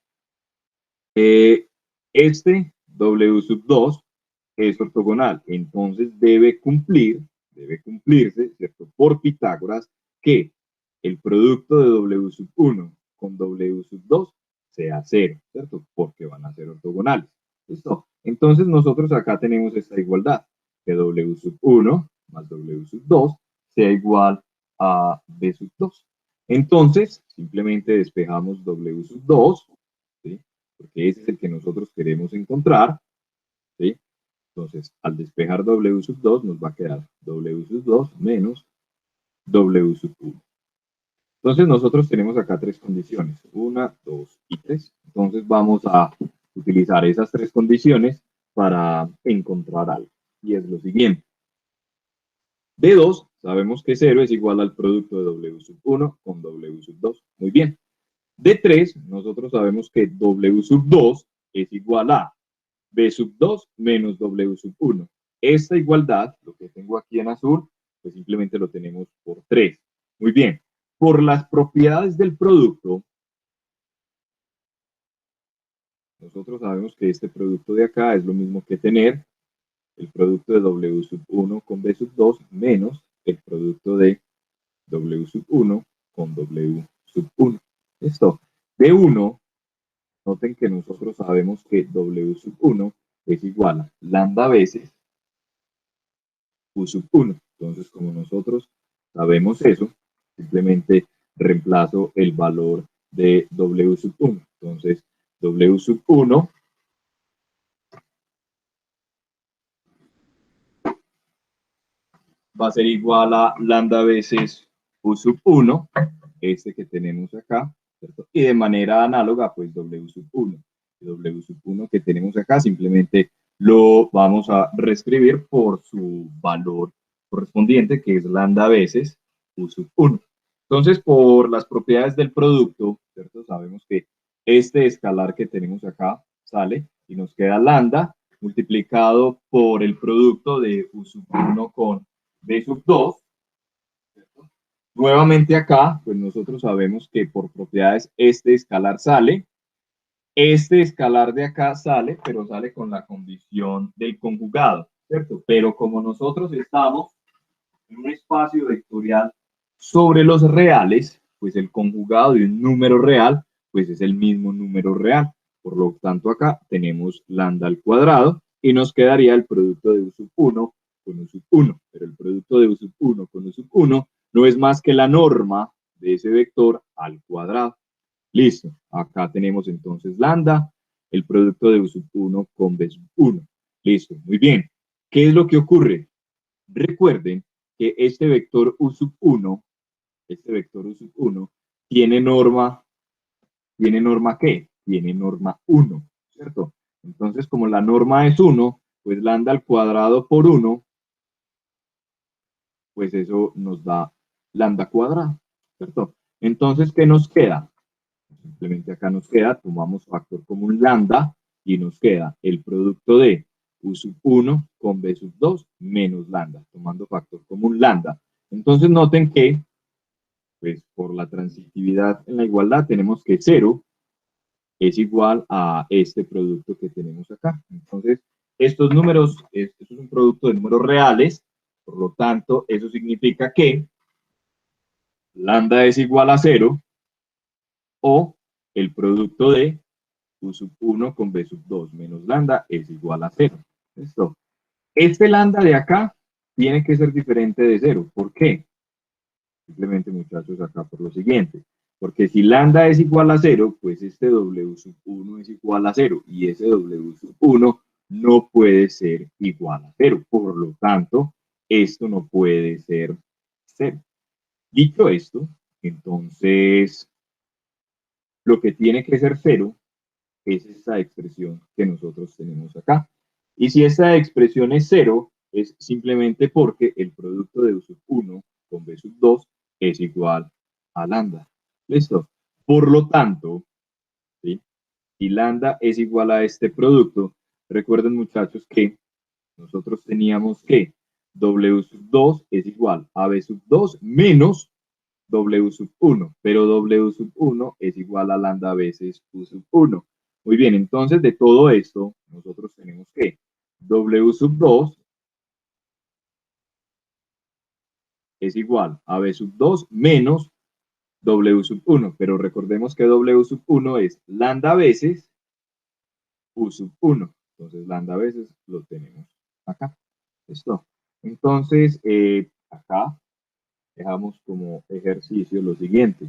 S1: este W sub 2 es ortogonal, entonces debe cumplirse, ¿cierto? Por Pitágoras, que el producto de W sub 1 con W sub 2 sea 0, ¿cierto? Porque van a ser ortogonales. ¿Listo? Entonces nosotros acá tenemos esta igualdad, que W sub 1 más W sub 2 sea igual a B sub 2. Entonces, simplemente despejamos W sub 2, ¿sí? Porque ese es el que nosotros queremos encontrar, ¿sí? Entonces, al despejar W sub 2 nos va a quedar W sub 2 menos W sub 1. Entonces, nosotros tenemos acá tres condiciones, 1, 2 y 3. Entonces, vamos a utilizar esas tres condiciones para encontrar algo. Y es lo siguiente. De 2, sabemos que 0 es igual al producto de W sub 1 con W sub 2. Muy bien. De 3, nosotros sabemos que W sub 2 es igual a B sub 2 menos W sub 1. Esta igualdad, lo que tengo aquí en azul, pues simplemente lo tenemos por 3. Muy bien. Por las propiedades del producto, nosotros sabemos que este producto de acá es lo mismo que tener el producto de W sub 1 con B sub 2 menos el producto de W sub 1 con W sub 1. Esto, de 1, noten que nosotros sabemos que W sub 1 es igual a lambda veces U sub 1. Entonces, como nosotros sabemos eso, simplemente reemplazo el valor de W sub 1. Entonces, W sub 1 va a ser igual a lambda veces U sub 1, este que tenemos acá, ¿cierto? Y de manera análoga, pues W sub 1. W sub 1 que tenemos acá simplemente lo vamos a reescribir por su valor correspondiente, que es lambda veces U sub 1. Entonces, por las propiedades del producto, ¿cierto? Sabemos que este escalar que tenemos acá sale y nos queda lambda multiplicado por el producto de U sub 1 con B sub 2. ¿Cierto? Nuevamente acá, pues nosotros sabemos que por propiedades este escalar sale, este escalar de acá sale, pero sale con la condición del conjugado, ¿cierto? Pero como nosotros estamos en un espacio vectorial sobre los reales, pues el conjugado de un número real, pues es el mismo número real. Por lo tanto, acá tenemos lambda al cuadrado y nos quedaría el producto de U sub 1 con U sub 1. Pero el producto de U sub 1 con U sub 1 no es más que la norma de ese vector al cuadrado. Listo. Acá tenemos entonces lambda, el producto de U sub 1 con B sub 1. Listo. Muy bien. ¿Qué es lo que ocurre? Recuerden que este vector U sub 1, ¿tiene norma qué? Tiene norma 1, ¿cierto? Entonces, como la norma es 1, pues lambda al cuadrado por 1, pues eso nos da lambda cuadrada, ¿cierto? Entonces, ¿qué nos queda? Simplemente acá nos queda, tomamos factor común lambda y nos queda el producto de u sub 1 con b sub 2 menos lambda, tomando factor común lambda. Entonces noten que, pues por la transitividad en la igualdad, tenemos que 0 es igual a este producto que tenemos acá. Entonces, estos números, esto es un producto de números reales, por lo tanto, eso significa que lambda es igual a 0 o el producto de u sub 1 con b sub 2 menos lambda es igual a 0. ¿Listo? Este lambda de acá tiene que ser diferente de 0. ¿Por qué? Simplemente, muchachos, acá por lo siguiente. Porque si lambda es igual a 0, pues este w sub 1 es igual a 0 y ese w sub 1 no puede ser igual a 0. Por lo tanto, esto no puede ser 0. Dicho esto, entonces, lo que tiene que ser 0 es esta expresión que nosotros tenemos acá. Y si esta expresión es 0, es simplemente porque el producto de u sub 1 con b sub 2 es igual a lambda. ¿Listo? Por lo tanto, ¿sí? Si lambda es igual a este producto, recuerden, muchachos, que nosotros teníamos que w sub 2 es igual a b sub 2 menos w sub 1, pero w sub 1 es igual a lambda veces u sub 1. Muy bien, entonces de todo esto, nosotros tenemos que w sub 2 es igual a b sub 2 menos w sub 1, pero recordemos que w sub 1 es lambda veces u sub 1. Entonces, lambda veces lo tenemos acá. ¿Listo? Entonces, acá dejamos como ejercicio lo siguiente.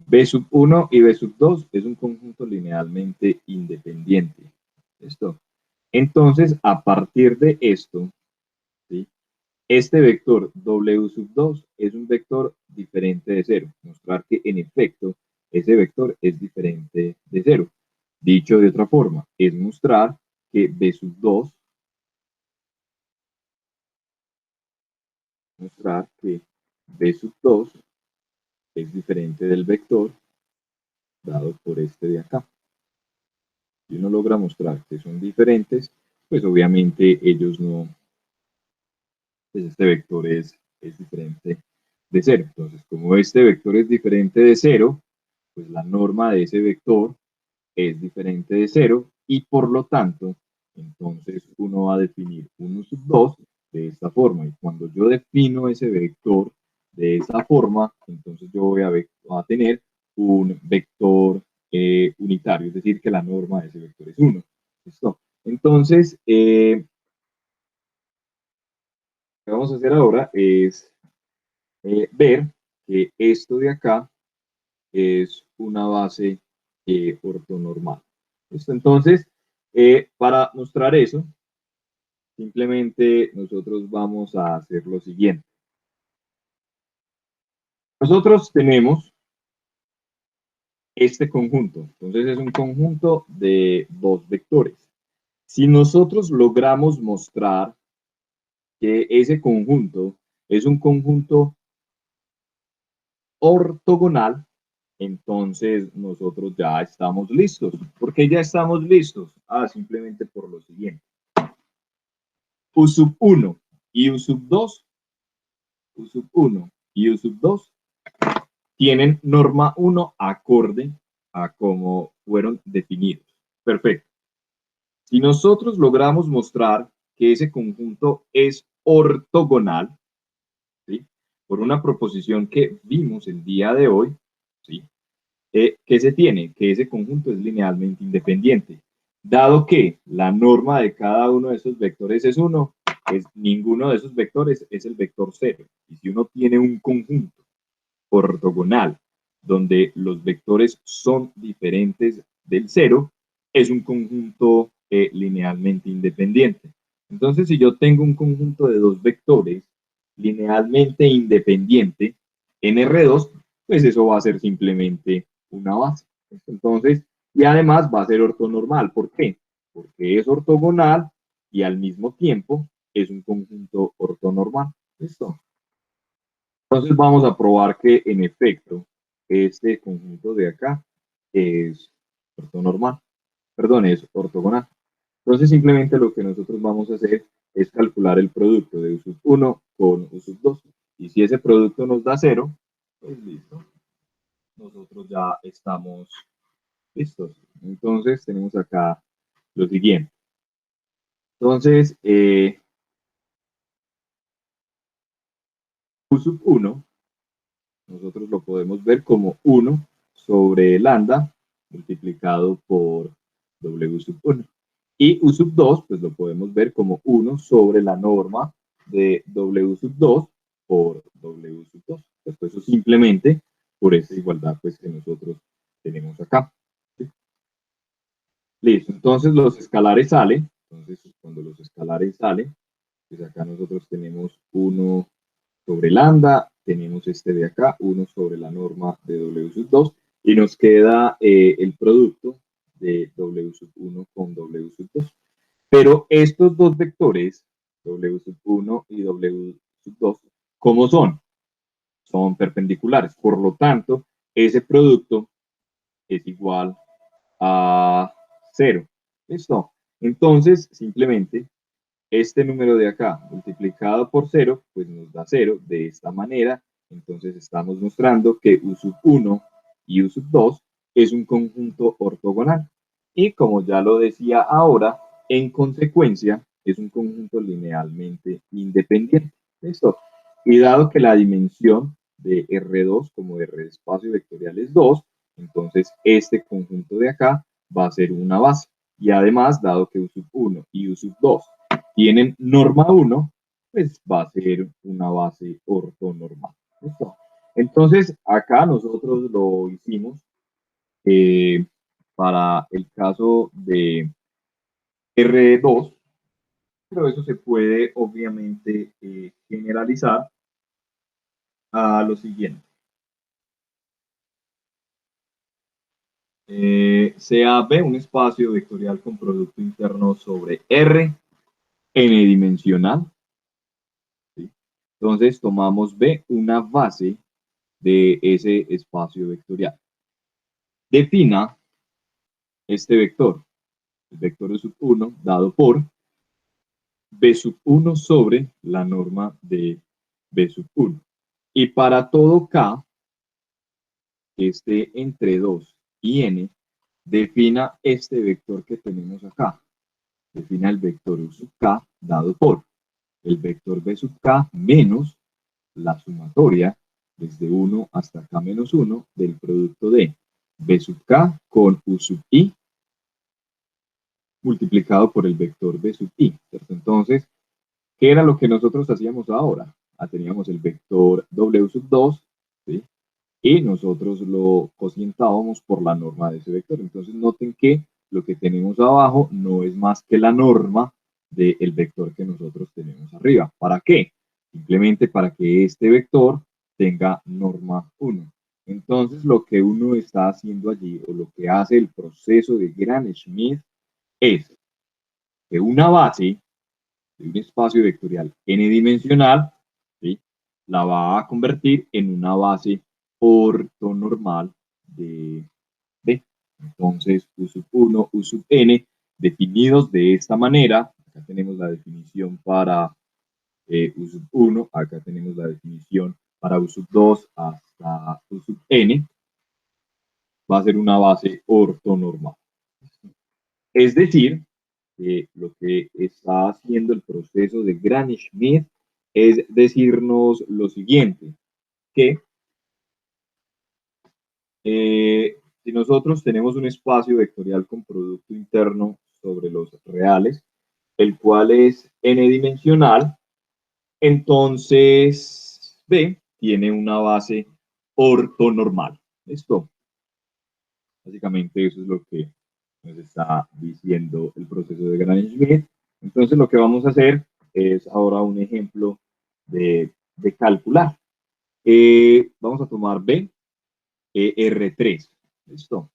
S1: B sub 1 y B sub 2 es un conjunto linealmente independiente. ¿Listo? Entonces, a partir de esto, ¿sí? Este vector W sub 2 es un vector diferente de 0. Mostrar que, en efecto, ese vector es diferente de 0. Dicho de otra forma, es mostrar que B sub 2, mostrar que B sub 2 es diferente del vector dado por este de acá. Si uno logra mostrar que son diferentes, pues obviamente ellos no, pues este vector es diferente de 0. Entonces, como este vector es diferente de 0, pues la norma de ese vector es diferente de 0 y por lo tanto, entonces uno va a definir 1 sub 2 de esta forma. Y cuando yo defino ese vector de esa forma, entonces yo voy a tener un vector unitario, es decir, que la norma de ese vector es 1. ¿Listo? Entonces, lo que vamos a hacer ahora es ver que esto de acá es una base ortonormal. ¿Listo? Entonces, para mostrar eso, simplemente nosotros vamos a hacer lo siguiente. Nosotros tenemos este conjunto. Entonces, es un conjunto de dos vectores. Si nosotros logramos mostrar que ese conjunto es un conjunto ortogonal, entonces nosotros ya estamos listos. ¿Por qué ya estamos listos? Simplemente por lo siguiente. U sub 1 y U sub 2, U sub 1 y U sub 2 tienen norma 1 acorde a cómo fueron definidos. Perfecto. Si nosotros logramos mostrar que ese conjunto es ortogonal, ¿sí? Por una proposición que vimos el día de hoy, ¿sí? ¿Qué se tiene? Que ese conjunto es linealmente independiente. Dado que la norma de cada uno de esos vectores es 1, pues ninguno de esos vectores es el vector 0. Y si uno tiene un conjunto ortogonal donde los vectores son diferentes del 0, es un conjunto linealmente independiente. Entonces, si yo tengo un conjunto de dos vectores linealmente independiente en R2, pues eso va a ser simplemente una base. Entonces, y además va a ser ortonormal. ¿Por qué? Porque es ortogonal y al mismo tiempo es un conjunto ortonormal. ¿Listo? Entonces vamos a probar que en efecto este conjunto de acá es ortonormal, perdón, es ortogonal. Entonces simplemente lo que nosotros vamos a hacer es calcular el producto de U sub 1 con U sub 2. Y si ese producto nos da 0, pues listo, nosotros ya estamos listos. Entonces tenemos acá lo siguiente. Entonces, U sub 1, nosotros lo podemos ver como 1 sobre lambda multiplicado por W sub 1. Y U sub 2, pues lo podemos ver como 1 sobre la norma de W sub 2 por W sub 2. Pues eso simplemente por esa igualdad pues, que nosotros tenemos acá. ¿Sí? Listo, entonces los escalares salen. Entonces, cuando los escalares salen, pues acá nosotros tenemos 1 sobre lambda, tenemos este de acá, 1 sobre la norma de W sub 2, y nos queda el producto de W sub 1 con W sub 2. Pero estos dos vectores, W sub 1 y W sub 2, ¿cómo son? Son perpendiculares. Por lo tanto, ese producto es igual a 0. ¿Listo? Entonces, simplemente este número de acá multiplicado por 0, pues nos da 0 de esta manera. Entonces estamos mostrando que U sub 1 y U sub 2 es un conjunto ortogonal. Y como ya lo decía ahora, en consecuencia es un conjunto linealmente independiente. ¿Listo? Y dado que la dimensión de R2 como de R de espacio vectorial es 2, entonces este conjunto de acá va a ser una base. Y además, dado que U sub 1 y U sub 2 tienen norma 1, pues va a ser una base ortonormal. ¿Listo? Entonces, acá nosotros lo hicimos para el caso de R2, pero eso se puede obviamente generalizar a lo siguiente. Sea B un espacio vectorial con producto interno sobre R n-dimensional. ¿Sí? Entonces tomamos B una base de ese espacio vectorial. Defina este vector, el vector de sub 1 dado por B sub 1 sobre la norma de B sub 1. Y para todo K que esté entre 2 y N, defina este vector que tenemos acá. Defina el vector U sub K dado por el vector B sub K menos la sumatoria desde 1 hasta K menos 1 del producto de B sub K con U sub I multiplicado por el vector B sub I. ¿Cierto? Entonces, ¿qué era lo que nosotros hacíamos ahora? Teníamos el vector W sub 2, ¿sí? Y nosotros lo cocientábamos por la norma de ese vector. Entonces, noten que lo que tenemos abajo no es más que la norma del vector que nosotros tenemos arriba. ¿Para qué? Simplemente para que este vector tenga norma 1. Entonces, lo que uno está haciendo allí, o lo que hace el proceso de Gram-Schmidt, es que una base de un espacio vectorial n-dimensional, ¿sí? La va a convertir en una base ortonormal de D. Entonces, U sub 1, U sub n, definidos de esta manera, acá tenemos la definición para U sub 1, acá tenemos la definición para U sub 2 hasta U sub n, va a ser una base ortonormal. Es decir, lo que está haciendo el proceso de Gram-Schmidt es decirnos lo siguiente, que si nosotros tenemos un espacio vectorial con producto interno sobre los reales, el cual es n-dimensional, entonces B tiene una base ortonormal. ¿Listo? Básicamente eso es lo que nos está diciendo el proceso de Gram-Schmidt. Entonces lo que vamos a hacer es ahora un ejemplo de calcular. Vamos a tomar B, R3. ¿Listo?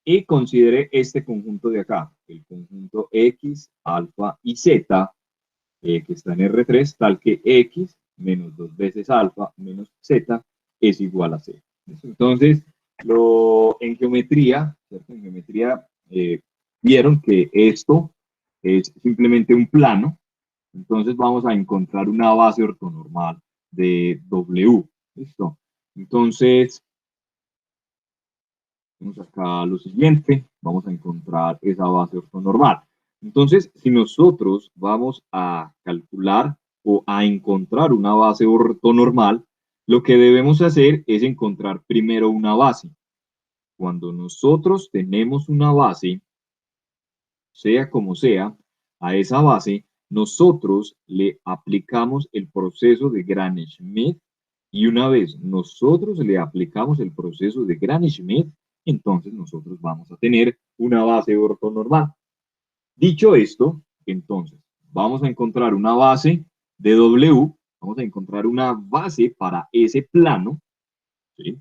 S1: Y considere este conjunto de acá, el conjunto X, alfa y Z, que está en R3, tal que X menos 2 veces alfa menos z es igual a 0. Entonces, en geometría, ¿cierto? En geometría vieron que esto es simplemente un plano. Entonces vamos a encontrar una base ortonormal de W. ¿Listo? Entonces, vamos acá a lo siguiente, vamos a encontrar esa base ortonormal. Entonces, si nosotros vamos a calcular o a encontrar una base ortonormal, lo que debemos hacer es encontrar primero una base. Cuando nosotros tenemos una base, sea como sea, a esa base nosotros le aplicamos el proceso de Gram-Schmidt y una vez nosotros le aplicamos el proceso de Gram-Schmidt, entonces nosotros vamos a tener una base ortonormal. Dicho esto, entonces vamos a encontrar una base de W, vamos a encontrar una base para ese plano, ¿sí?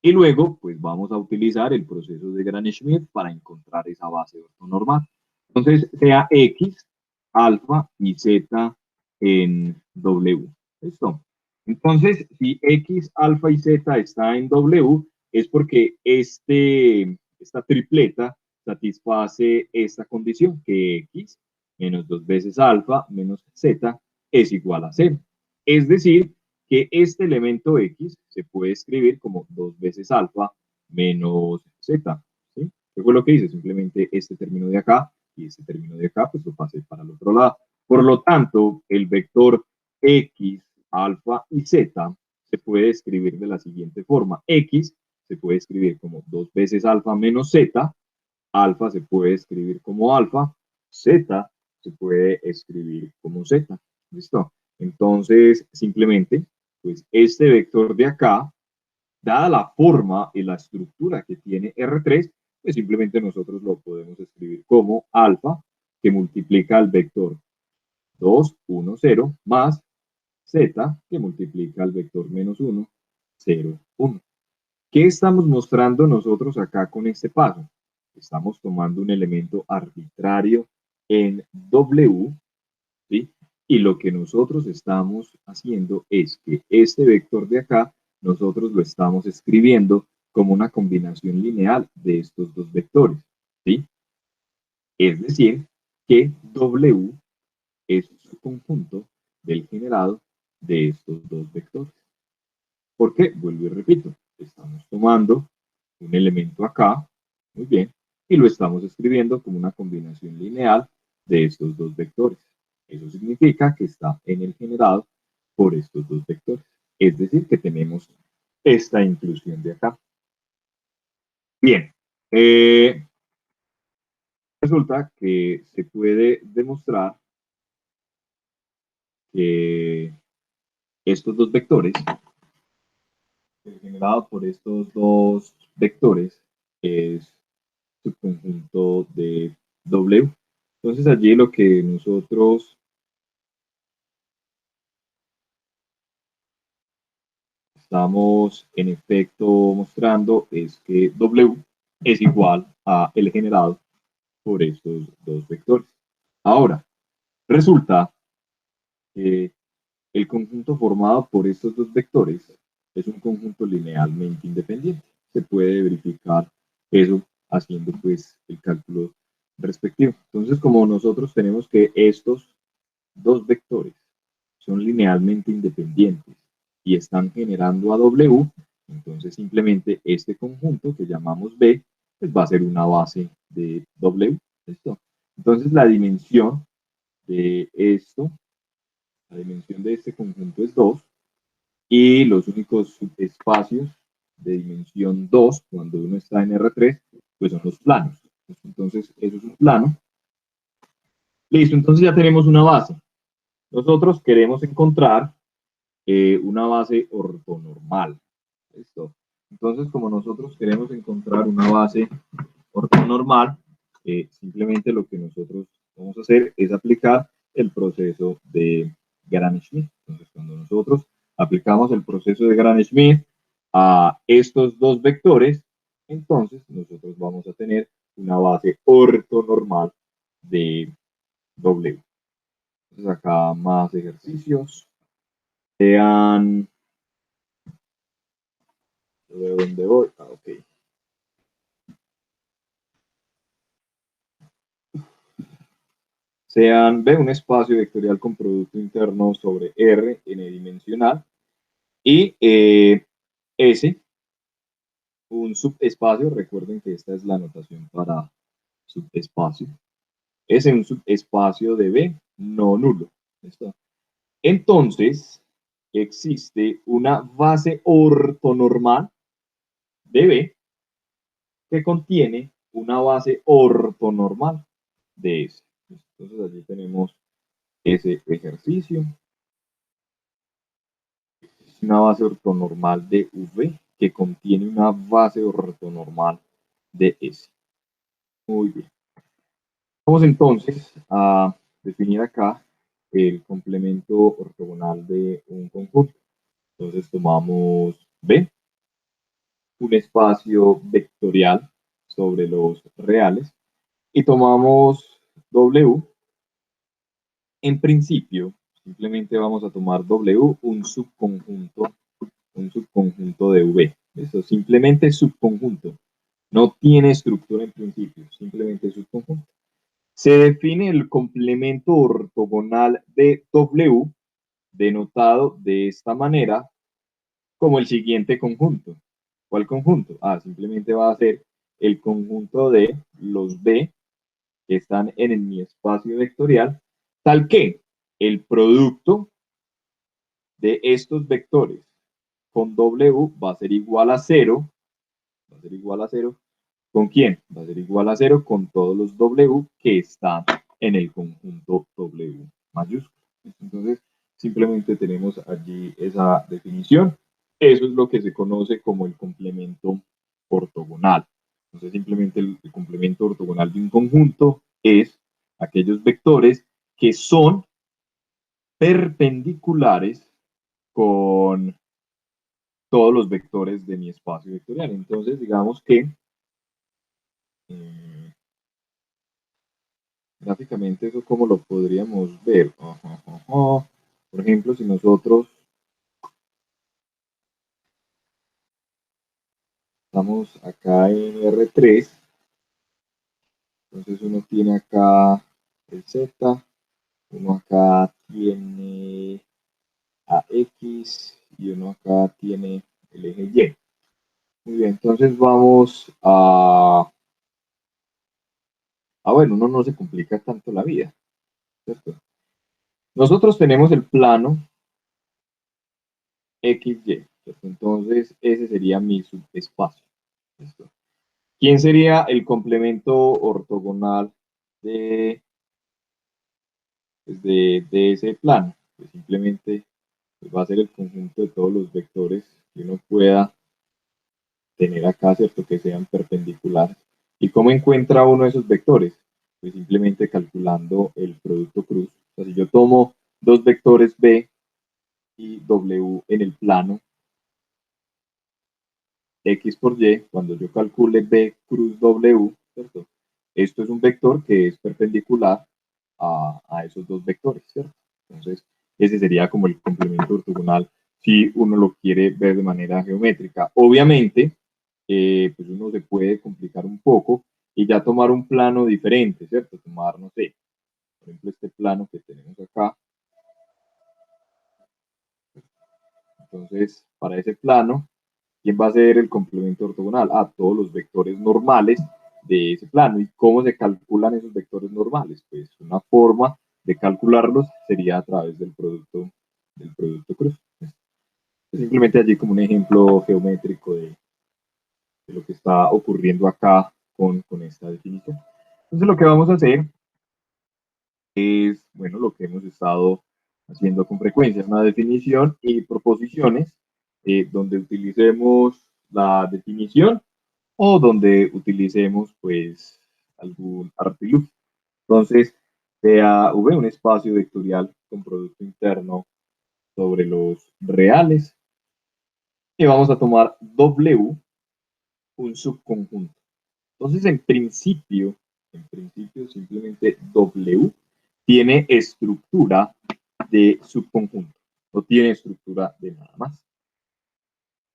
S1: Y luego, pues vamos a utilizar el proceso de Gram-Schmidt para encontrar esa base ortonormal. Entonces, sea X, alfa y Z en W. ¿Listo? Entonces, si X, alfa y Z está en W, es porque esta tripleta satisface esta condición, que X menos 2 veces alfa menos Z es igual a 0. Es decir, que este elemento X se puede escribir como 2 veces alfa menos Z. ¿Sí? ¿Qué fue lo que hice? Simplemente este término de acá y este término de acá, pues lo pasé para el otro lado. Por lo tanto, el vector X, alfa y Z se puede escribir de la siguiente forma. X se puede escribir como 2 veces alfa menos Z, alfa se puede escribir como alfa, Z se puede escribir como Z. ¿Listo? Entonces, simplemente, pues este vector de acá, dada la forma y la estructura que tiene R3, pues simplemente nosotros lo podemos escribir como alfa, que multiplica el vector 2, 1, 0, más Z, que multiplica el vector menos 1, 0, 1. ¿Qué estamos mostrando nosotros acá con este paso? Estamos tomando un elemento arbitrario en W, ¿sí? Y lo que nosotros estamos haciendo es que este vector de acá, nosotros lo estamos escribiendo como una combinación lineal de estos dos vectores, ¿sí? Es decir, que W es su conjunto del generado de estos dos vectores. ¿Por qué? Vuelvo y repito, estamos tomando un elemento acá, muy bien, y lo estamos escribiendo como una combinación lineal de estos dos vectores. Eso significa que está en el generado por estos dos vectores. Es decir, que tenemos esta inclusión de acá. Bien, resulta que se puede demostrar que estos dos vectores, el generado por estos dos vectores, es subconjunto de W. Entonces allí lo que nosotros estamos en efecto mostrando es que W es igual a el generado por estos dos vectores. Ahora, resulta que el conjunto formado por estos dos vectores es un conjunto linealmente independiente. Se puede verificar eso haciendo pues el cálculo respectivo. Entonces, como nosotros tenemos que estos dos vectores son linealmente independientes y están generando a W, entonces simplemente este conjunto que llamamos B, pues va a ser una base de W. ¿Listo? Entonces la dimensión de esto, la dimensión de este conjunto es 2 y los únicos espacios de dimensión 2 cuando uno está en R3, pues son los planos. Entonces eso es un plano. Listo, entonces ya tenemos una base. Nosotros queremos encontrar una base ortonormal. ¿Listo? Entonces, como nosotros queremos encontrar una base ortonormal, simplemente lo que nosotros vamos a hacer es aplicar el proceso de Gram-Schmidt. Entonces, cuando nosotros aplicamos el proceso de Gram-Schmidt a estos dos vectores, entonces nosotros vamos a tener una base ortonormal de W. Entonces, acá más ejercicios. sean, ¿de dónde voy? Ok. Sean B, un espacio vectorial con producto interno sobre R, n-dimensional, y S, un subespacio, recuerden que esta es la notación para subespacio, S, un subespacio de B no nulo. ¿Listo? Entonces, existe una base ortonormal de B que contiene una base ortonormal de S. Entonces, allí tenemos ese ejercicio. Una base ortonormal de V que contiene una base ortonormal de S. Muy bien. Vamos entonces a definir acá el complemento ortogonal de un conjunto. Entonces tomamos B, un espacio vectorial sobre los reales, y tomamos W. En principio, simplemente vamos a tomar W, un subconjunto de V. Eso, simplemente subconjunto. No tiene estructura en principio, simplemente subconjunto. Se define el complemento ortogonal de W, denotado de esta manera, como el siguiente conjunto. ¿Cuál conjunto? Simplemente va a ser el conjunto de los B que están en mi espacio vectorial, tal que el producto de estos vectores con W va a ser igual a 0, va a ser igual a 0. ¿Con quién? Va a ser igual a 0 con todos los W que están en el conjunto W mayúsculo. Entonces, simplemente tenemos allí esa definición. Eso es lo que se conoce como el complemento ortogonal. Entonces, simplemente el complemento ortogonal de un conjunto es aquellos vectores que son perpendiculares con todos los vectores de mi espacio vectorial. Entonces, digamos que gráficamente eso como lo podríamos ver. Por ejemplo, si nosotros estamos acá en R3, entonces uno tiene acá el Z, uno acá tiene a X y uno acá tiene el eje Y. Muy bien, entonces vamos bueno, uno no se complica tanto la vida, ¿cierto? Nosotros tenemos el plano XY, ¿cierto? Entonces ese sería mi subespacio. ¿Listo? ¿Quién sería el complemento ortogonal de, pues de ese plano? Pues simplemente pues va a ser el conjunto de todos los vectores que uno pueda tener acá, ¿cierto? Que sean perpendiculares. ¿Y cómo encuentra uno esos vectores? Pues simplemente calculando el producto cruz. O sea, si yo tomo dos vectores B y W en el plano X por Y, cuando yo calcule B cruz W, ¿cierto? Esto es un vector que es perpendicular a esos dos vectores, ¿cierto? Entonces, ese sería como el complemento ortogonal si uno lo quiere ver de manera geométrica. Obviamente, pues uno se puede complicar un poco y ya tomar un plano diferente, ¿cierto? Tomar, no sé, por ejemplo, este plano que tenemos acá. Entonces, para ese plano, ¿quién va a ser el complemento ortogonal? Todos los vectores normales de ese plano. ¿Y cómo se calculan esos vectores normales? Pues una forma de calcularlos sería a través del producto cruz. Simplemente allí como un ejemplo geométrico de lo que está ocurriendo acá con esta definición. Entonces lo que vamos a hacer es, bueno, lo que hemos estado haciendo con frecuencia, una definición y proposiciones donde utilicemos la definición o donde utilicemos pues algún artilugio. Entonces, sea V un espacio vectorial con producto interno sobre los reales y vamos a tomar W un subconjunto. Entonces, en principio simplemente W tiene estructura de subconjunto. no tiene estructura de nada más.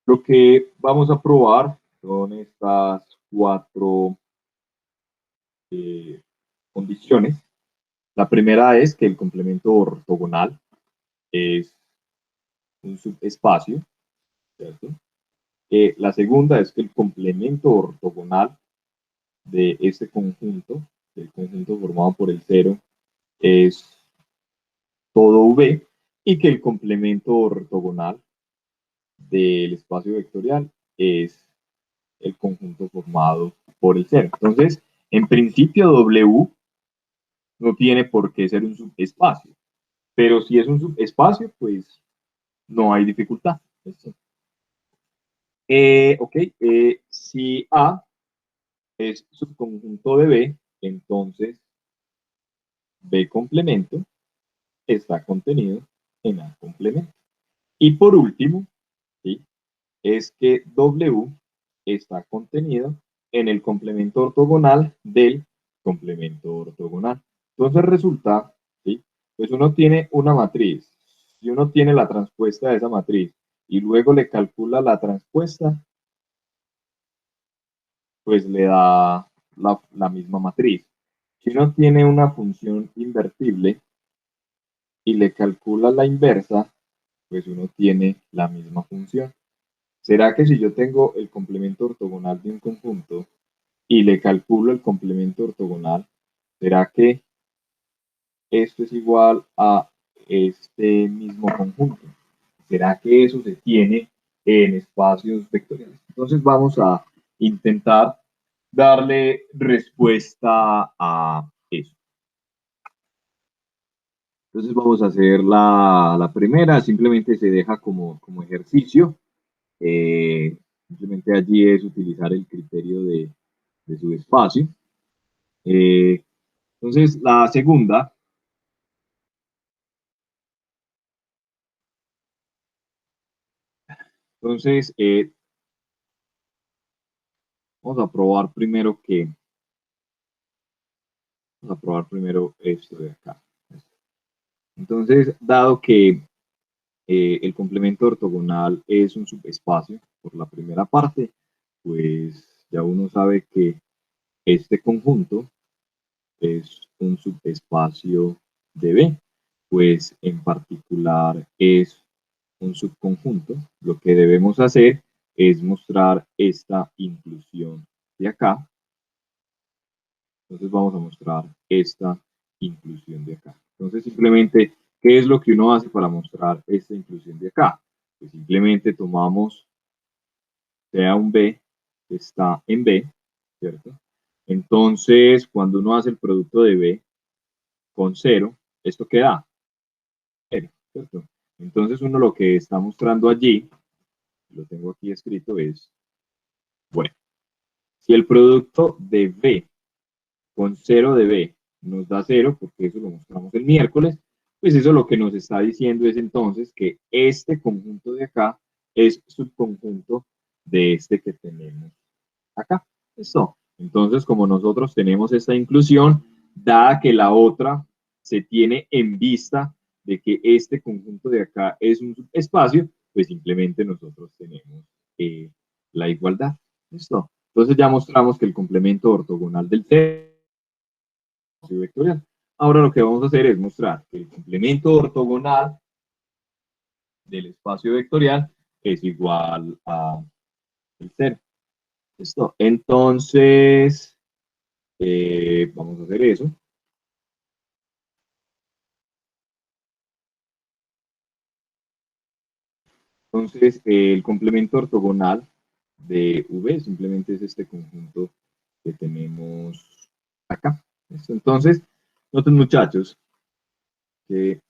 S1: Lo que vamos a probar son estas cuatro condiciones. La primera es que el complemento ortogonal es un subespacio, ¿cierto? La segunda es que el complemento ortogonal de este conjunto, del conjunto formado por el cero, es todo V, y que el complemento ortogonal del espacio vectorial es el conjunto formado por el cero. Entonces, en principio W no tiene por qué ser un subespacio, pero si es un subespacio, pues no hay dificultad. Ok, si A es subconjunto de B, entonces B complemento está contenido en A complemento. Y por último, ¿sí?, es que W está contenido en el complemento ortogonal del complemento ortogonal. Entonces resulta, ¿sí?, pues uno tiene una matriz, si uno tiene la transpuesta de esa matriz y luego le calcula la transpuesta, pues le da la misma matriz. Si uno tiene una función invertible y le calcula la inversa, pues uno tiene la misma función. ¿Será que si yo tengo el complemento ortogonal de un conjunto y le calculo el complemento ortogonal, será que esto es igual a este mismo conjunto? ¿Será que eso se tiene en espacios vectoriales? Entonces vamos a intentar darle respuesta a eso. Entonces vamos a hacer la primera, simplemente se deja como ejercicio. Simplemente allí es utilizar el criterio de subespacio. Entonces la segunda, entonces vamos a probar primero vamos a probar primero esto de acá. Entonces, dado que el complemento ortogonal es un subespacio por la primera parte, pues ya uno sabe que este conjunto es un subespacio de B, pues en particular es un subconjunto. Lo que debemos hacer es mostrar esta inclusión de acá. Entonces vamos a mostrar esta inclusión de acá. Entonces simplemente, ¿qué es lo que uno hace para mostrar esta inclusión de acá? Pues simplemente tomamos, sea un B, que está en B, ¿cierto? Entonces, cuando uno hace el producto de B con 0, ¿esto qué da? 0, ¿cierto? Entonces uno lo que está mostrando allí, lo tengo aquí escrito, es, bueno, si el producto de B con 0 de B nos da 0, porque eso lo mostramos el miércoles, pues eso lo que nos está diciendo es entonces que este conjunto de acá es subconjunto de este que tenemos acá. ¿Listo? Entonces, como nosotros tenemos esta inclusión, dada que la otra se tiene en vista de que este conjunto de acá es un espacio, pues simplemente nosotros tenemos la igualdad. ¿Listo? Entonces ya mostramos que el complemento ortogonal del C vectorial. Ahora lo que vamos a hacer es mostrar que el complemento ortogonal del espacio vectorial es igual a el 0. ¿Listo? Entonces, vamos a hacer eso. Entonces, el complemento ortogonal de V simplemente es este conjunto que tenemos acá. ¿Listo? Entonces, noten muchachos que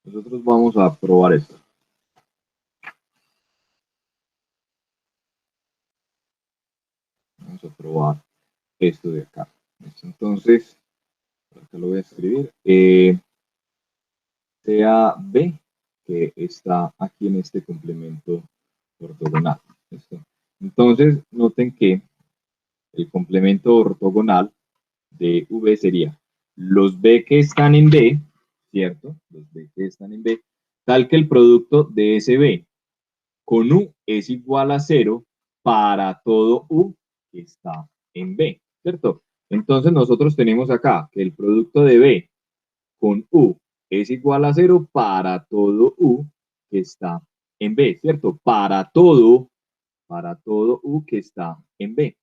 S1: nosotros vamos a probar esto. Vamos a probar esto de acá. ¿Listo? Entonces, acá lo voy a escribir. Sea B, que está aquí en este complemento ortogonal. ¿Listo? Entonces, noten que el complemento ortogonal de V sería los B que están en B, ¿cierto? Los B que están en B, tal que el producto de ese B con U es igual a 0 para todo U que está en B, ¿cierto? Entonces nosotros tenemos acá que el producto de B con U es igual a 0 para todo U que está en B, ¿cierto? Para todo U que está en B.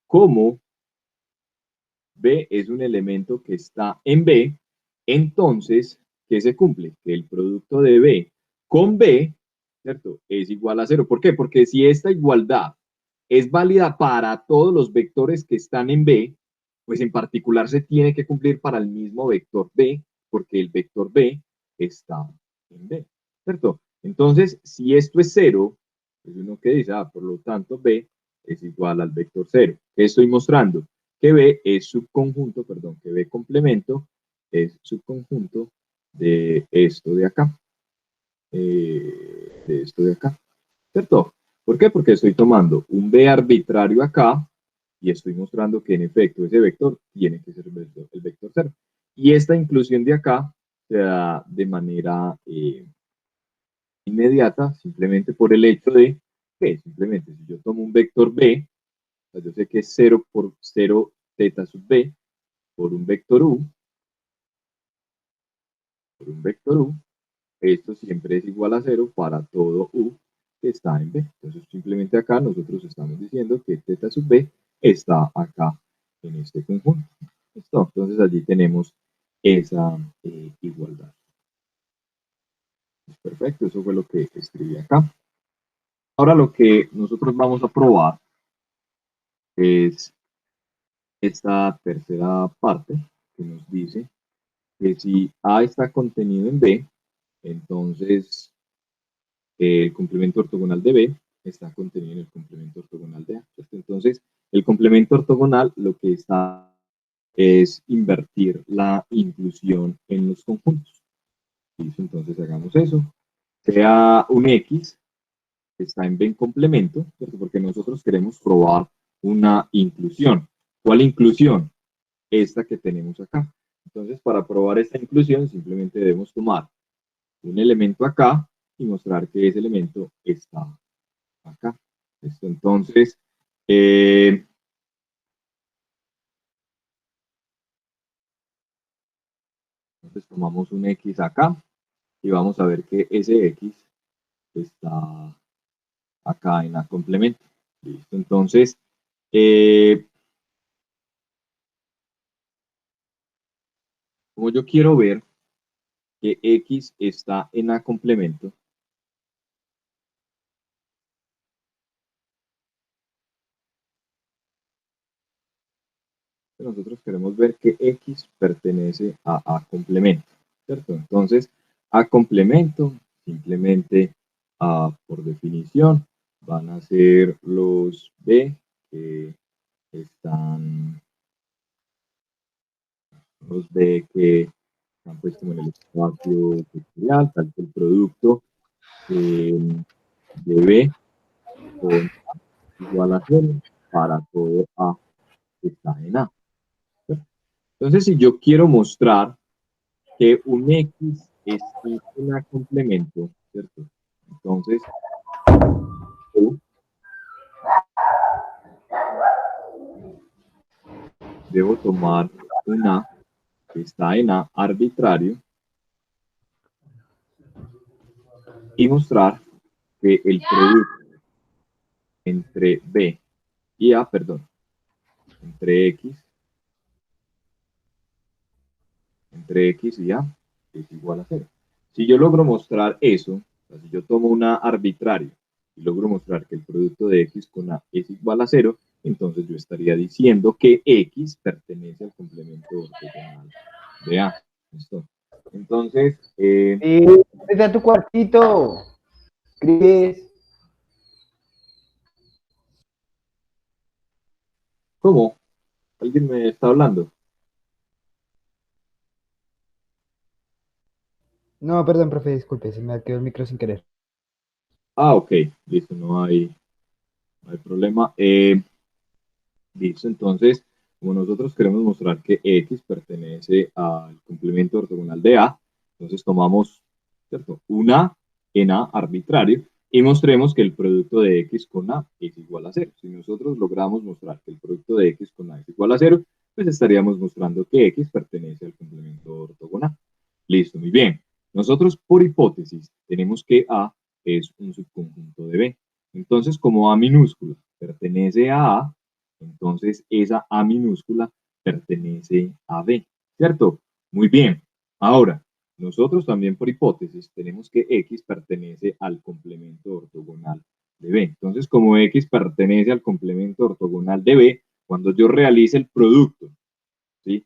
S1: Como B es un elemento que está en B, entonces, ¿qué se cumple? Que el producto de B con B, ¿cierto? Es igual a 0. ¿Por qué? Porque si esta igualdad es válida para todos los vectores que están en B, pues en particular se tiene que cumplir para el mismo vector B, porque el vector B está en B, ¿cierto? Entonces, si esto es 0, pues uno que dice, por lo tanto, B es igual al vector 0. ¿Qué estoy mostrando? Que B es subconjunto, perdón, que B complemento es subconjunto de esto de acá, ¿cierto? ¿Por qué? Porque estoy tomando un B arbitrario acá y estoy mostrando que en efecto ese vector tiene que ser el vector 0. Y esta inclusión de acá se da de manera inmediata, simplemente por el hecho de que simplemente si yo tomo un vector B, pues yo sé que es 0 por 0 teta sub B por un vector U, esto siempre es igual a 0 para todo U que está en B. Entonces simplemente acá nosotros estamos diciendo que teta sub B está acá en este conjunto. ¿Listo? Entonces allí tenemos esa igualdad. Perfecto, eso fue lo que escribí acá. Ahora lo que nosotros vamos a probar es esta tercera parte que nos dice que si A está contenido en B, entonces el complemento ortogonal de B está contenido en el complemento ortogonal de A, ¿cierto? Entonces, el complemento ortogonal lo que está es invertir la inclusión en los conjuntos. ¿Listo? Entonces, hagamos eso. Sea un X que está en B en complemento, ¿cierto? Porque nosotros queremos probar una inclusión. ¿Cuál inclusión? Esta que tenemos acá. Entonces, para probar esta inclusión, simplemente debemos tomar un elemento acá y mostrar que ese elemento está acá. ¿Listo? Entonces, tomamos un X acá y vamos a ver que ese X está acá en la complemento. ¿Listo? Entonces, como yo quiero ver que X está en A complemento, nosotros queremos ver que X pertenece a A complemento, ¿cierto? Entonces, A complemento, simplemente por definición, van a ser los B que están, los B que están pues como en el espacio vectorial, tal que el producto de B con A igual a 0 para todo A que está en A. Entonces, si yo quiero mostrar que un X es un A complemento, ¿cierto? Entonces, yo debo tomar un A que está en A arbitrario y mostrar que el producto entre B y A, perdón, entre X y A es igual a 0. Si yo logro mostrar eso, o sea, si yo tomo una arbitraria y logro mostrar que el producto de X con A es igual a 0, entonces yo estaría diciendo que X pertenece al complemento ortogonal de A. ¿Listo? Entonces,
S2: Vete a tu cuartito. Escribes.
S1: ¿cómo? ¿Alguien me está hablando?
S2: No, perdón, profe, disculpe, se me quedó el micro sin querer.
S1: Ok, listo, no hay problema. Listo, entonces como nosotros queremos mostrar que X pertenece al complemento ortogonal de A, entonces tomamos, ¿cierto?, un A en A arbitrario y mostremos que el producto de X con A es igual a 0. Si nosotros logramos mostrar que el producto de X con A es igual a 0, pues estaríamos mostrando que X pertenece al complemento ortogonal. Listo, muy bien. Nosotros, por hipótesis, tenemos que A es un subconjunto de B. Entonces, como A minúscula pertenece a A, entonces esa A minúscula pertenece a B, ¿cierto? Muy bien. Ahora, nosotros también por hipótesis tenemos que X pertenece al complemento ortogonal de B. Entonces, como X pertenece al complemento ortogonal de B, cuando yo realice el producto, ¿sí?,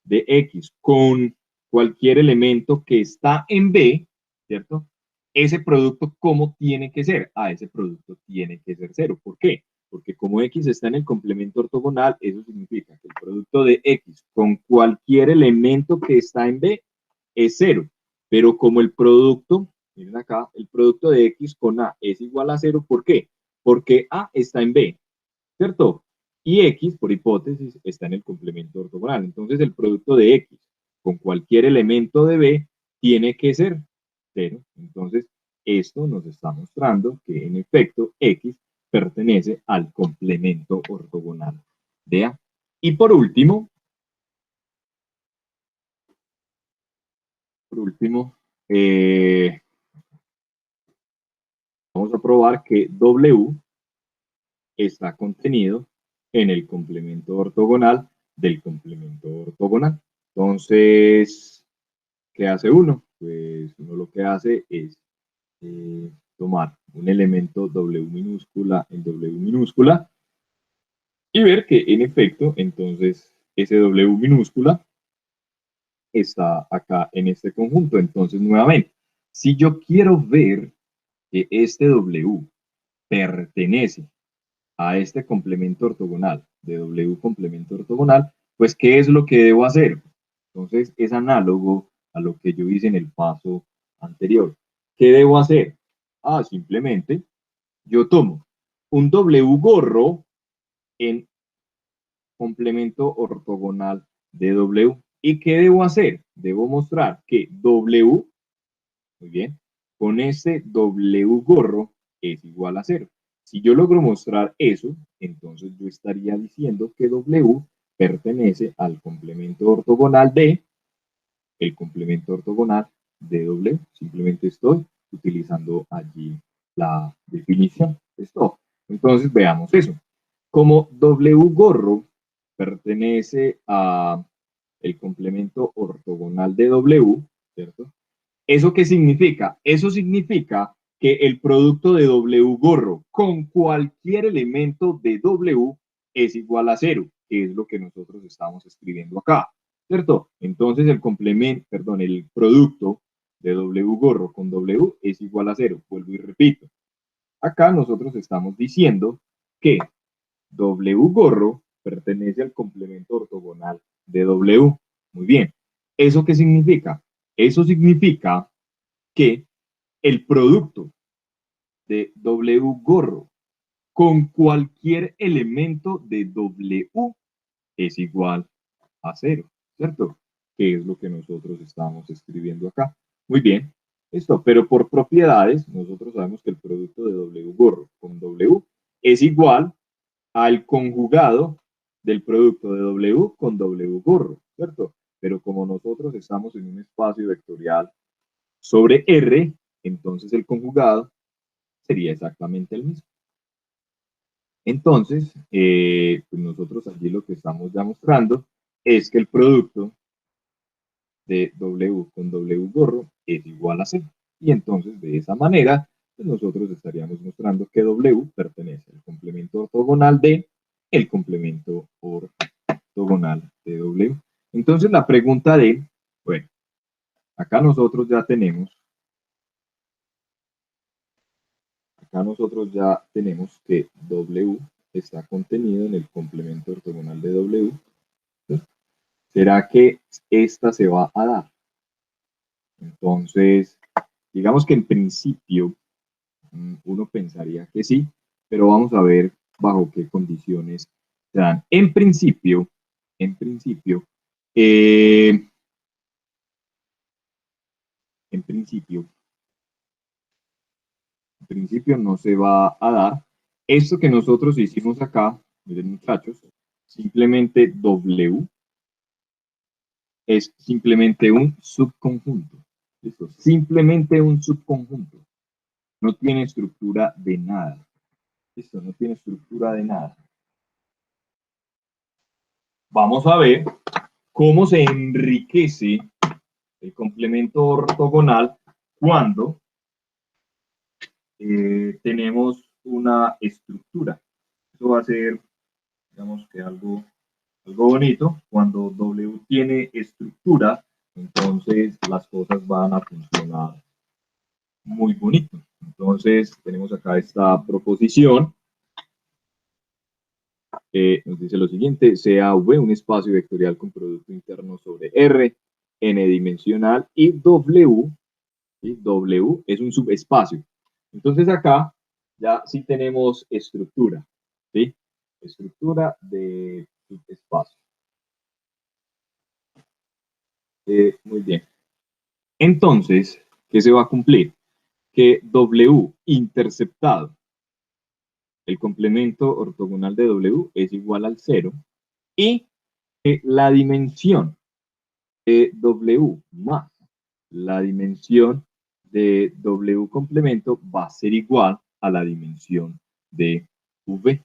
S1: de X con cualquier elemento que está en B, ¿cierto? Ese producto, ¿cómo tiene que ser? Ese producto tiene que ser 0. ¿Por qué? Porque como X está en el complemento ortogonal, eso significa que el producto de X con cualquier elemento que está en B es 0. Pero como el producto, miren acá, el producto de X con A es igual a 0, ¿por qué? Porque A está en B, ¿cierto? Y X, por hipótesis, está en el complemento ortogonal. Entonces, el producto de X con cualquier elemento de B tiene que ser 0. Entonces, esto nos está mostrando que, en efecto, X pertenece al complemento ortogonal de A. Y por último, eh, vamos a probar que W está contenido en el complemento ortogonal del complemento ortogonal. Entonces, ¿qué hace uno? Pues uno lo que hace es tomar un elemento W minúscula en W minúscula y ver que en efecto, entonces, ese W minúscula está acá en este conjunto. Entonces, nuevamente, si yo quiero ver que este W pertenece a este complemento ortogonal de W complemento ortogonal, pues ¿qué es lo que debo hacer? Entonces es análogo a lo que yo hice en el paso anterior. ¿Qué debo hacer? Simplemente yo tomo un W gorro en complemento ortogonal de W. ¿Y qué debo hacer? Debo mostrar que W, muy bien, con este W gorro es igual a 0. Si yo logro mostrar eso, entonces yo estaría diciendo que W pertenece al complemento ortogonal de el complemento ortogonal de W. Simplemente estoy utilizando allí la definición. Esto. Entonces veamos eso. Como W gorro pertenece a el complemento ortogonal de W, ¿cierto? ¿Eso qué significa? Eso significa que el producto de W gorro con cualquier elemento de W es igual a 0, que es lo que nosotros estamos escribiendo acá, ¿cierto? Entonces el complemento, perdón, el producto de W gorro con W es igual a 0. Vuelvo y repito. Acá nosotros estamos diciendo que W gorro pertenece al complemento ortogonal de W. Muy bien. ¿Eso qué significa? Eso significa que el producto de W gorro con cualquier elemento de W es igual a 0, ¿cierto? Que es lo que nosotros estamos escribiendo acá. Muy bien, esto, pero por propiedades, nosotros sabemos que el producto de W gorro con W es igual al conjugado del producto de W con W gorro, ¿cierto? Pero como nosotros estamos en un espacio vectorial sobre R, entonces el conjugado sería exactamente el mismo. Entonces, pues nosotros allí lo que estamos ya mostrando es que el producto de W con W gorro es igual a 0. Y entonces, de esa manera, pues nosotros estaríamos mostrando que W pertenece al complemento ortogonal de el complemento ortogonal de W. Entonces, la pregunta de, bueno, acá nosotros ya tenemos que W está contenido en el complemento ortogonal de W. ¿Será que esta se va a dar? Entonces, digamos que en principio uno pensaría que sí, pero vamos a ver bajo qué condiciones se dan. En principio, en principio, en principio no se va a dar. Esto que nosotros hicimos acá, miren muchachos, simplemente W es simplemente un subconjunto. ¿Listo? Simplemente un subconjunto. No tiene estructura de nada. ¿Listo? No tiene estructura de nada. Vamos a ver cómo se enriquece el complemento ortogonal cuando tenemos una estructura. Eso va a ser, digamos que algo bonito. Cuando W tiene estructura, entonces las cosas van a funcionar muy bonito. Entonces tenemos acá esta proposición que nos dice lo siguiente: sea V un espacio vectorial con producto interno sobre R, n-dimensional, y W, ¿sí? W es un subespacio. Entonces acá ya sí tenemos estructura, ¿sí? Estructura de subespacio. Muy bien. Entonces, ¿qué se va a cumplir? Que W interceptado, el complemento ortogonal de W, es igual al 0, y que la dimensión de W más la dimensión de W complemento va a ser igual a la dimensión de V.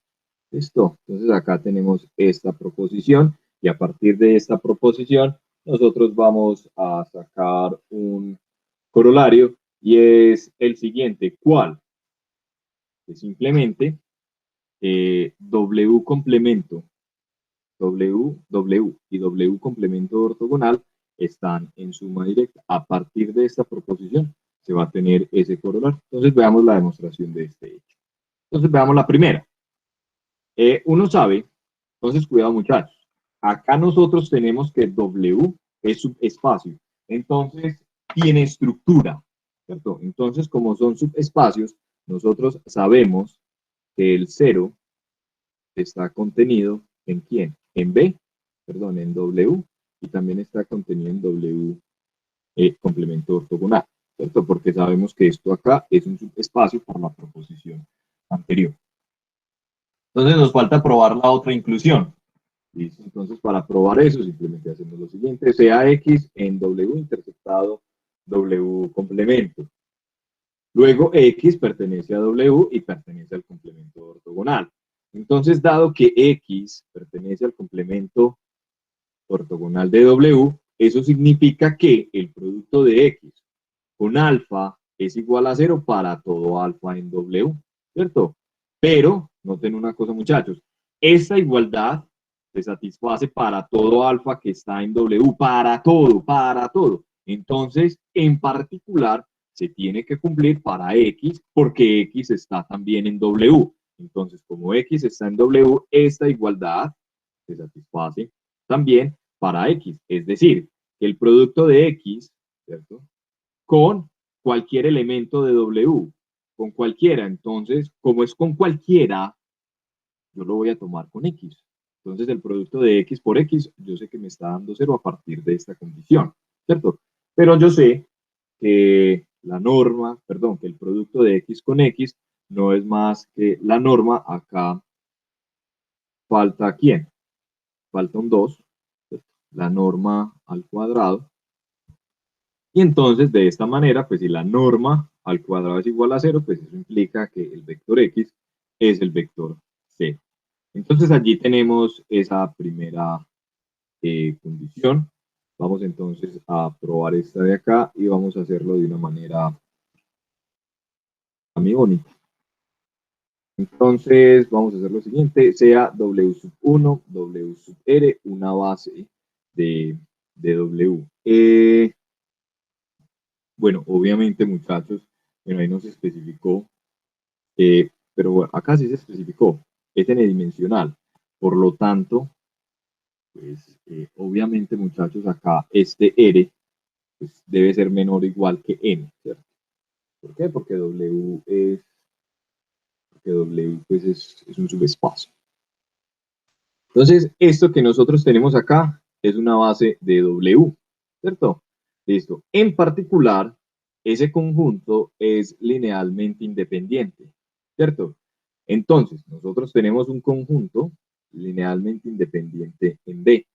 S1: ¿Listo? Entonces acá tenemos esta proposición, y a partir de esta proposición nosotros vamos a sacar un corolario, y es el siguiente. ¿Cuál? Que simplemente W complemento, W y W complemento ortogonal están en suma directa. A partir de esta proposición se va a tener ese corolario. Entonces veamos la demostración de este hecho. Entonces veamos la primera. Uno sabe, entonces cuidado muchachos, acá nosotros tenemos que W es subespacio, entonces tiene estructura, ¿cierto? Entonces, como son subespacios, nosotros sabemos que el 0 está contenido en ¿quién? En B, perdón, en W, y también está contenido en W complemento ortogonal, ¿cierto? Porque sabemos que esto acá es un subespacio por la proposición anterior. Entonces nos falta probar la otra inclusión. ¿Listo? Entonces, para probar eso, simplemente hacemos lo siguiente: sea X en W interceptado W complemento. Luego X pertenece a W y pertenece al complemento ortogonal. Entonces, dado que X pertenece al complemento ortogonal de W, eso significa que el producto de X con alfa es igual a 0 para todo alfa en W, ¿cierto? Pero, noten una cosa muchachos, esta igualdad se satisface para todo alfa que está en W, para todo, para todo. Entonces, en particular, se tiene que cumplir para X, porque X está también en W. Entonces, como X está en W, esta igualdad se satisface también para X. Es decir, que el producto de X, ¿cierto?, con cualquier elemento de W, con cualquiera. Entonces, como es con cualquiera, yo lo voy a tomar con X. Entonces, el producto de X por X, yo sé que me está dando 0 a partir de esta condición, ¿cierto? Pero yo sé que la norma, perdón, que el producto de X con X no es más que la norma. Acá falta ¿quién? Falta un 2, ¿cierto? La norma al cuadrado. Y entonces, de esta manera, pues si la norma al cuadrado es igual a 0, pues eso implica que el vector X es el vector 0. Entonces, allí tenemos esa primera condición. Vamos entonces a probar esta de acá y vamos a hacerlo de una manera muy bonita. Entonces, vamos a hacer lo siguiente: sea W sub 1, W sub R, una base de W. Bueno, obviamente, muchachos, bueno, ahí no se especificó, pero bueno, acá sí se especificó, es n-dimensional. Por lo tanto, pues obviamente, muchachos, acá este R pues, debe ser menor o igual que n, ¿cierto? ¿Por qué? Porque W pues, es un subespacio. Entonces, esto que nosotros tenemos acá es una base de W, ¿cierto? Listo. En particular, ese conjunto es linealmente independiente, ¿cierto? Entonces, nosotros tenemos un conjunto linealmente independiente en B.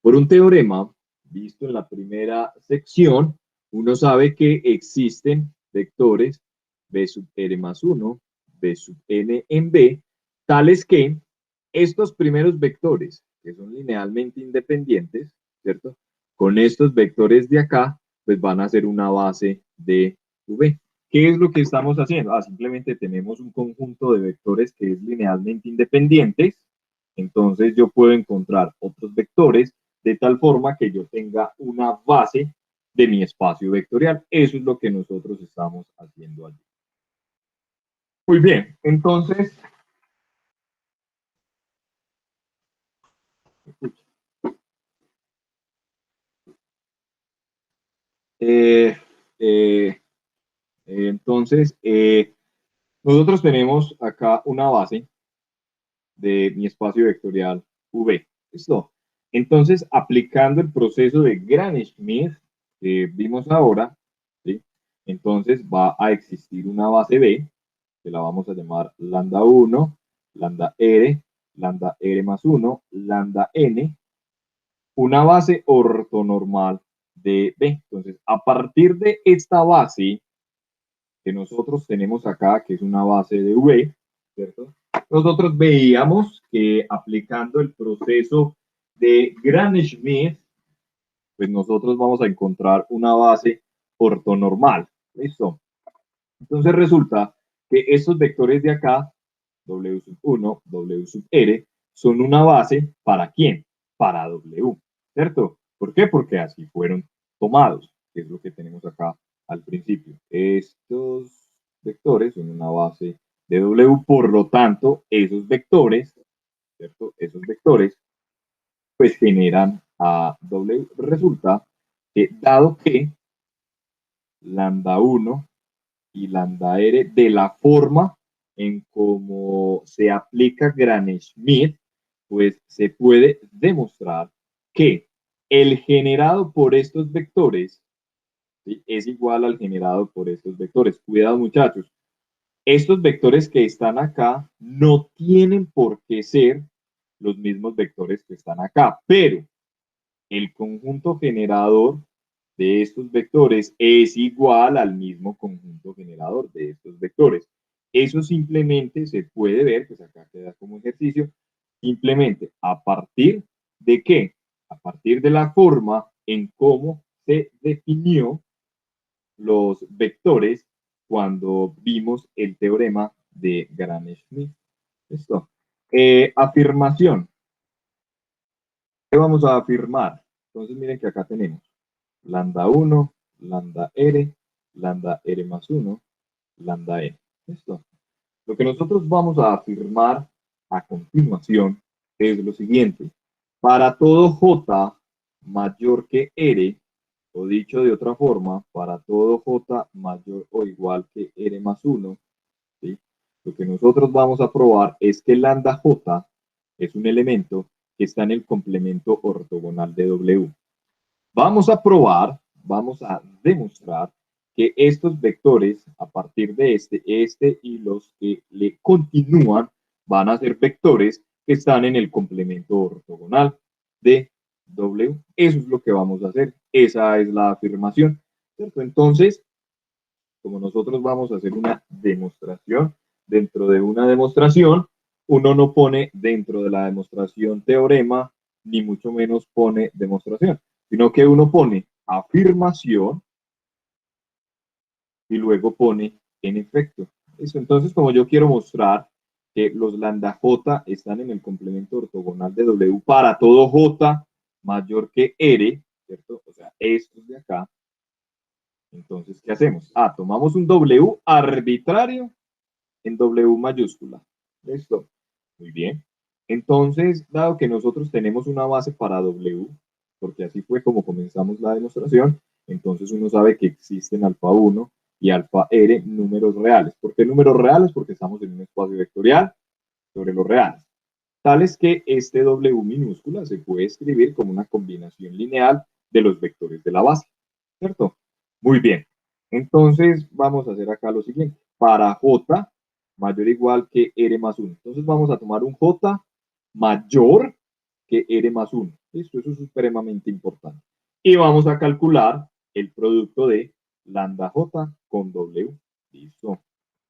S1: Por un teorema visto en la primera sección, uno sabe que existen vectores B sub R más 1, B sub N en B, tales que estos primeros vectores, que son linealmente independientes, ¿cierto? Con estos vectores de acá, pues van a ser una base de V. ¿Qué es lo que estamos haciendo? Simplemente tenemos un conjunto de vectores que es linealmente independientes, entonces yo puedo encontrar otros vectores de tal forma que yo tenga una base de mi espacio vectorial. Eso es lo que nosotros estamos haciendo allí. Muy bien, entonces, eh, eh, entonces nosotros tenemos acá una base de mi espacio vectorial V. ¿Listo? Entonces, aplicando el proceso de Gram-Schmidt que vimos ahora, ¿sí? Entonces va a existir una base B, que la vamos a llamar lambda 1, lambda R más 1, lambda N, una base ortonormal de B. Entonces, a partir de esta base que nosotros tenemos acá, que es una base de V, ¿cierto? Nosotros veíamos que aplicando el proceso de Gram-Schmidt, pues nosotros vamos a encontrar una base ortonormal. ¿Listo? Entonces resulta que estos vectores de acá, W sub 1, W sub R, son una base ¿para quién? Para W, ¿cierto? ¿Por qué? Porque así fueron tomados, que es lo que tenemos acá al principio. Estos vectores son una base de W, por lo tanto, esos vectores, ¿cierto? Esos vectores, pues generan a W. Resulta que dado que lambda 1 y lambda R de la forma en cómo se aplica Gram-Schmidt, pues se puede demostrar que el generado por estos vectores, ¿sí?, es igual al generado por estos vectores. Cuidado, muchachos. Estos vectores que están acá no tienen por qué ser los mismos vectores que están acá, pero el conjunto generador de estos vectores es igual al mismo conjunto generador de estos vectores. Eso simplemente se puede ver, pues acá queda como ejercicio, simplemente a partir de qué, a partir de la forma en cómo se definió los vectores cuando vimos el teorema de Gram-Schmidt. Esto. Afirmación. ¿Qué vamos a afirmar? Entonces miren que acá tenemos lambda 1, lambda R más 1, lambda N. ¿Listo? Lo que nosotros vamos a afirmar a continuación es lo siguiente. Para todo J mayor que R, o dicho de otra forma, para todo J mayor o igual que R más 1, ¿sí?, lo que nosotros vamos a probar es que lambda J es un elemento que está en el complemento ortogonal de W. Vamos a probar, vamos a demostrar que estos vectores, a partir de este y los que le continúan, van a ser vectores que están en el complemento ortogonal de W. Eso es lo que vamos a hacer. Esa es la afirmación, ¿cierto? Entonces, como nosotros vamos a hacer una demostración, dentro de una demostración, uno no pone dentro de la demostración teorema, ni mucho menos pone demostración, sino que uno pone afirmación y luego pone en efecto. Eso, entonces, como yo quiero mostrar que los lambda J están en el complemento ortogonal de W para todo J mayor que R, ¿cierto? O sea, estos de acá. Entonces, ¿qué hacemos? Tomamos un W arbitrario en W mayúscula. ¿Listo? Muy bien. Entonces, dado que nosotros tenemos una base para W, porque así fue como comenzamos la demostración, entonces uno sabe que existen alfa 1 y alfa R números reales. ¿Por qué números reales? Porque estamos en un espacio vectorial sobre los reales. tal es que este W minúscula se puede escribir como una combinación lineal de los vectores de la base, ¿cierto? Muy bien. Entonces, vamos a hacer acá lo siguiente. Para J mayor o igual que R más 1. Entonces, vamos a tomar un J mayor que R más 1. Listo, eso es supremamente importante. Y vamos a calcular el producto de lambda J con W. Listo.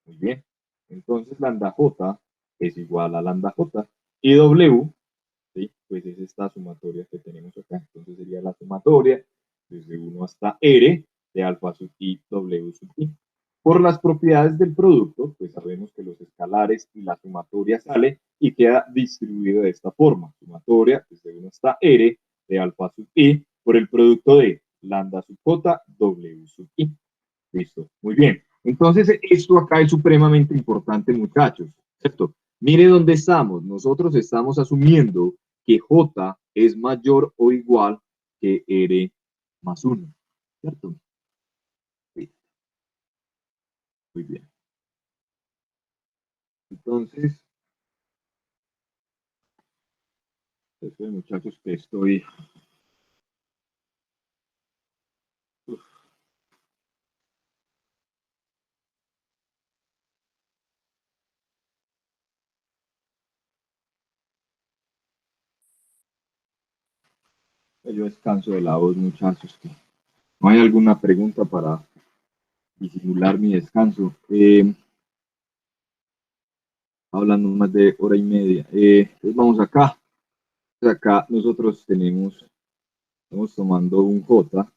S1: Muy bien. Entonces, lambda J es igual a lambda J. Y W, ¿sí? Pues es esta sumatoria que tenemos acá. Entonces, sería la sumatoria desde 1 hasta R de alfa sub I, W sub I. Por las propiedades del producto, pues sabemos que los escalares y la sumatoria sale y queda distribuido de esta forma. Sumatoria desde 1 hasta R de alfa sub I por el producto de lambda sub J, W sub I. Listo, muy bien. Entonces, esto acá es supremamente importante, muchachos, ¿cierto? Mire dónde estamos. Nosotros estamos asumiendo que J es mayor o igual que R más 1, ¿cierto? Sí, muy bien. Entonces, muchachos, que estoy... Uf, yo descanso de la voz, muchachos. Que ¿no hay alguna pregunta para disimular mi descanso? Hablando más de hora y media. Entonces vamos acá. Acá nosotros estamos tomando un J,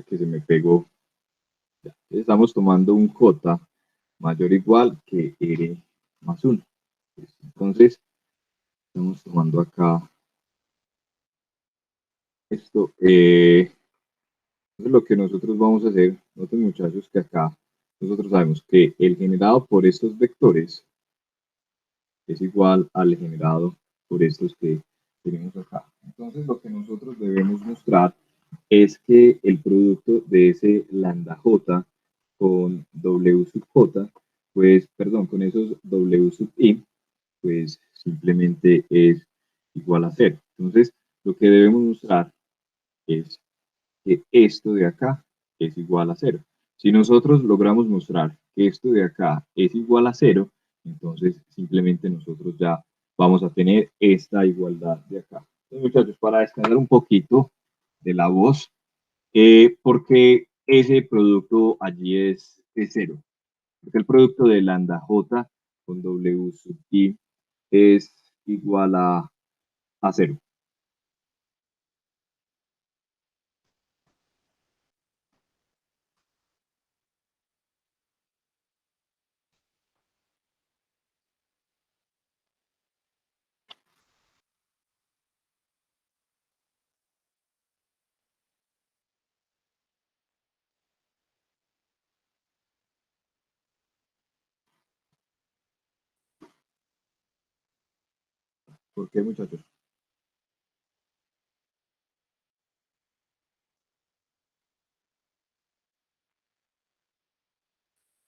S1: que se me pegó. Ya. Estamos tomando un J mayor o igual que R más 1. Entonces, estamos tomando acá esto. Entonces, lo que nosotros vamos a hacer, nosotros muchachos, que acá nosotros sabemos que el generado por estos vectores es igual al generado por estos que tenemos acá. Entonces, lo que nosotros debemos mostrar es que el producto de ese lambda J con W sub J, pues, perdón, con esos W sub I, pues simplemente es igual a cero. Entonces, lo que debemos mostrar es que esto de acá es igual a cero. Si nosotros logramos mostrar que esto de acá es igual a cero, entonces simplemente nosotros ya vamos a tener esta igualdad de acá. Entonces, muchachos, para descansar un poquito de la voz, porque ese producto allí es cero. Porque el producto de lambda J con W sub I es igual a cero. ¿Por qué, muchachos?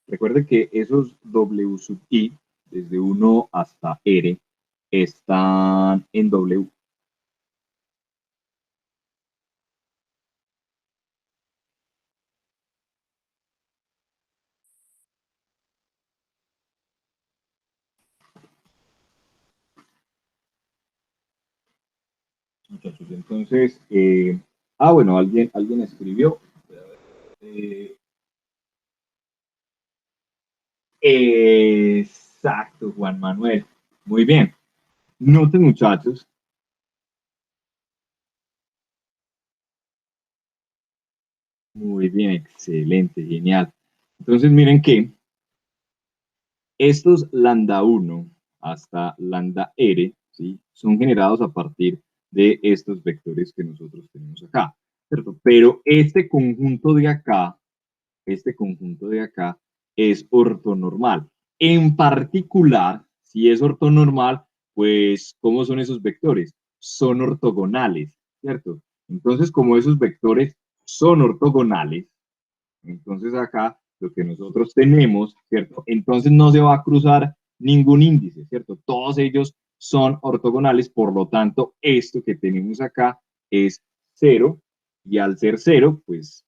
S1: Recuerden que esos W sub I, desde 1 hasta R, están en W. Muchachos, entonces, bueno, alguien escribió. Eh, exacto, Juan Manuel. Muy bien. Noten, muchachos. Muy bien, excelente, genial. Entonces, miren que estos lambda 1 hasta lambda R, ¿sí? Son generados a partir de estos vectores que nosotros tenemos acá, ¿cierto? Pero este conjunto de acá es ortonormal. En particular, si es ortonormal, pues, ¿cómo son esos vectores? Son ortogonales, ¿cierto? Entonces, como esos vectores son ortogonales, entonces acá lo que nosotros tenemos, ¿cierto? Entonces no se va a cruzar ningún índice, ¿cierto? Todos ellos son ortogonales, por lo tanto, esto que tenemos acá es 0, y al ser 0, pues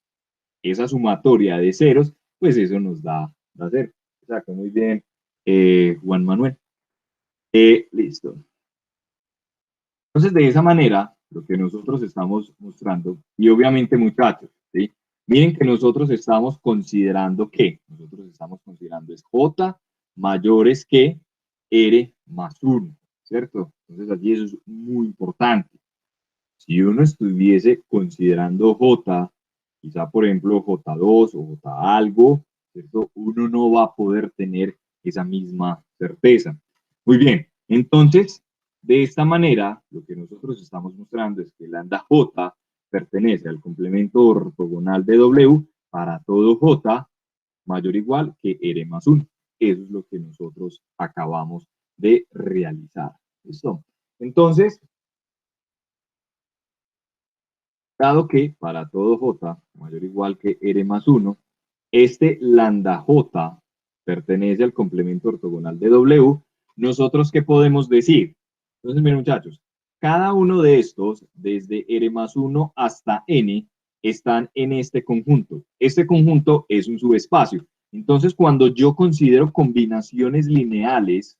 S1: esa sumatoria de ceros, pues eso nos da 0. O sea, que muy bien, Juan Manuel. Listo. Entonces, de esa manera, lo que nosotros estamos mostrando, y obviamente, muchachos, ¿sí? Miren que nosotros estamos considerando que, nosotros estamos considerando es J mayores que R más 1, ¿cierto? Entonces, allí eso es muy importante. Si uno estuviese considerando J, quizá por ejemplo J2 o J algo, ¿cierto? Uno no va a poder tener esa misma certeza. Muy bien, entonces, de esta manera, lo que nosotros estamos mostrando es que lambda J pertenece al complemento ortogonal de W para todo J mayor o igual que R más 1. Eso es lo que nosotros acabamos de realizar. ¿Listo? Entonces, dado que para todo J mayor o igual que R más 1, este lambda J pertenece al complemento ortogonal de W, nosotros ¿qué podemos decir? Entonces, miren muchachos, cada uno de estos, desde R más 1 hasta N, están en este conjunto. Este conjunto es un subespacio. Entonces, cuando yo considero combinaciones lineales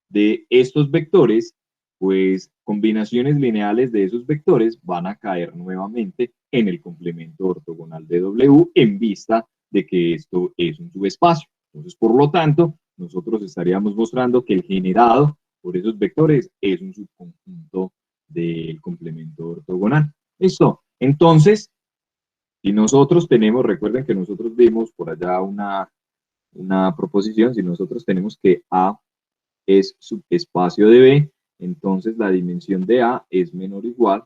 S1: de estos vectores, pues combinaciones lineales de esos vectores van a caer nuevamente en el complemento ortogonal de W en vista de que esto es un subespacio. Entonces, por lo tanto, nosotros estaríamos mostrando que el generado por esos vectores es un subconjunto del complemento ortogonal. ¿Listo? Entonces, si nosotros tenemos, recuerden que nosotros vimos por allá una proposición, si nosotros tenemos que A es subespacio de B, entonces la dimensión de A es menor o igual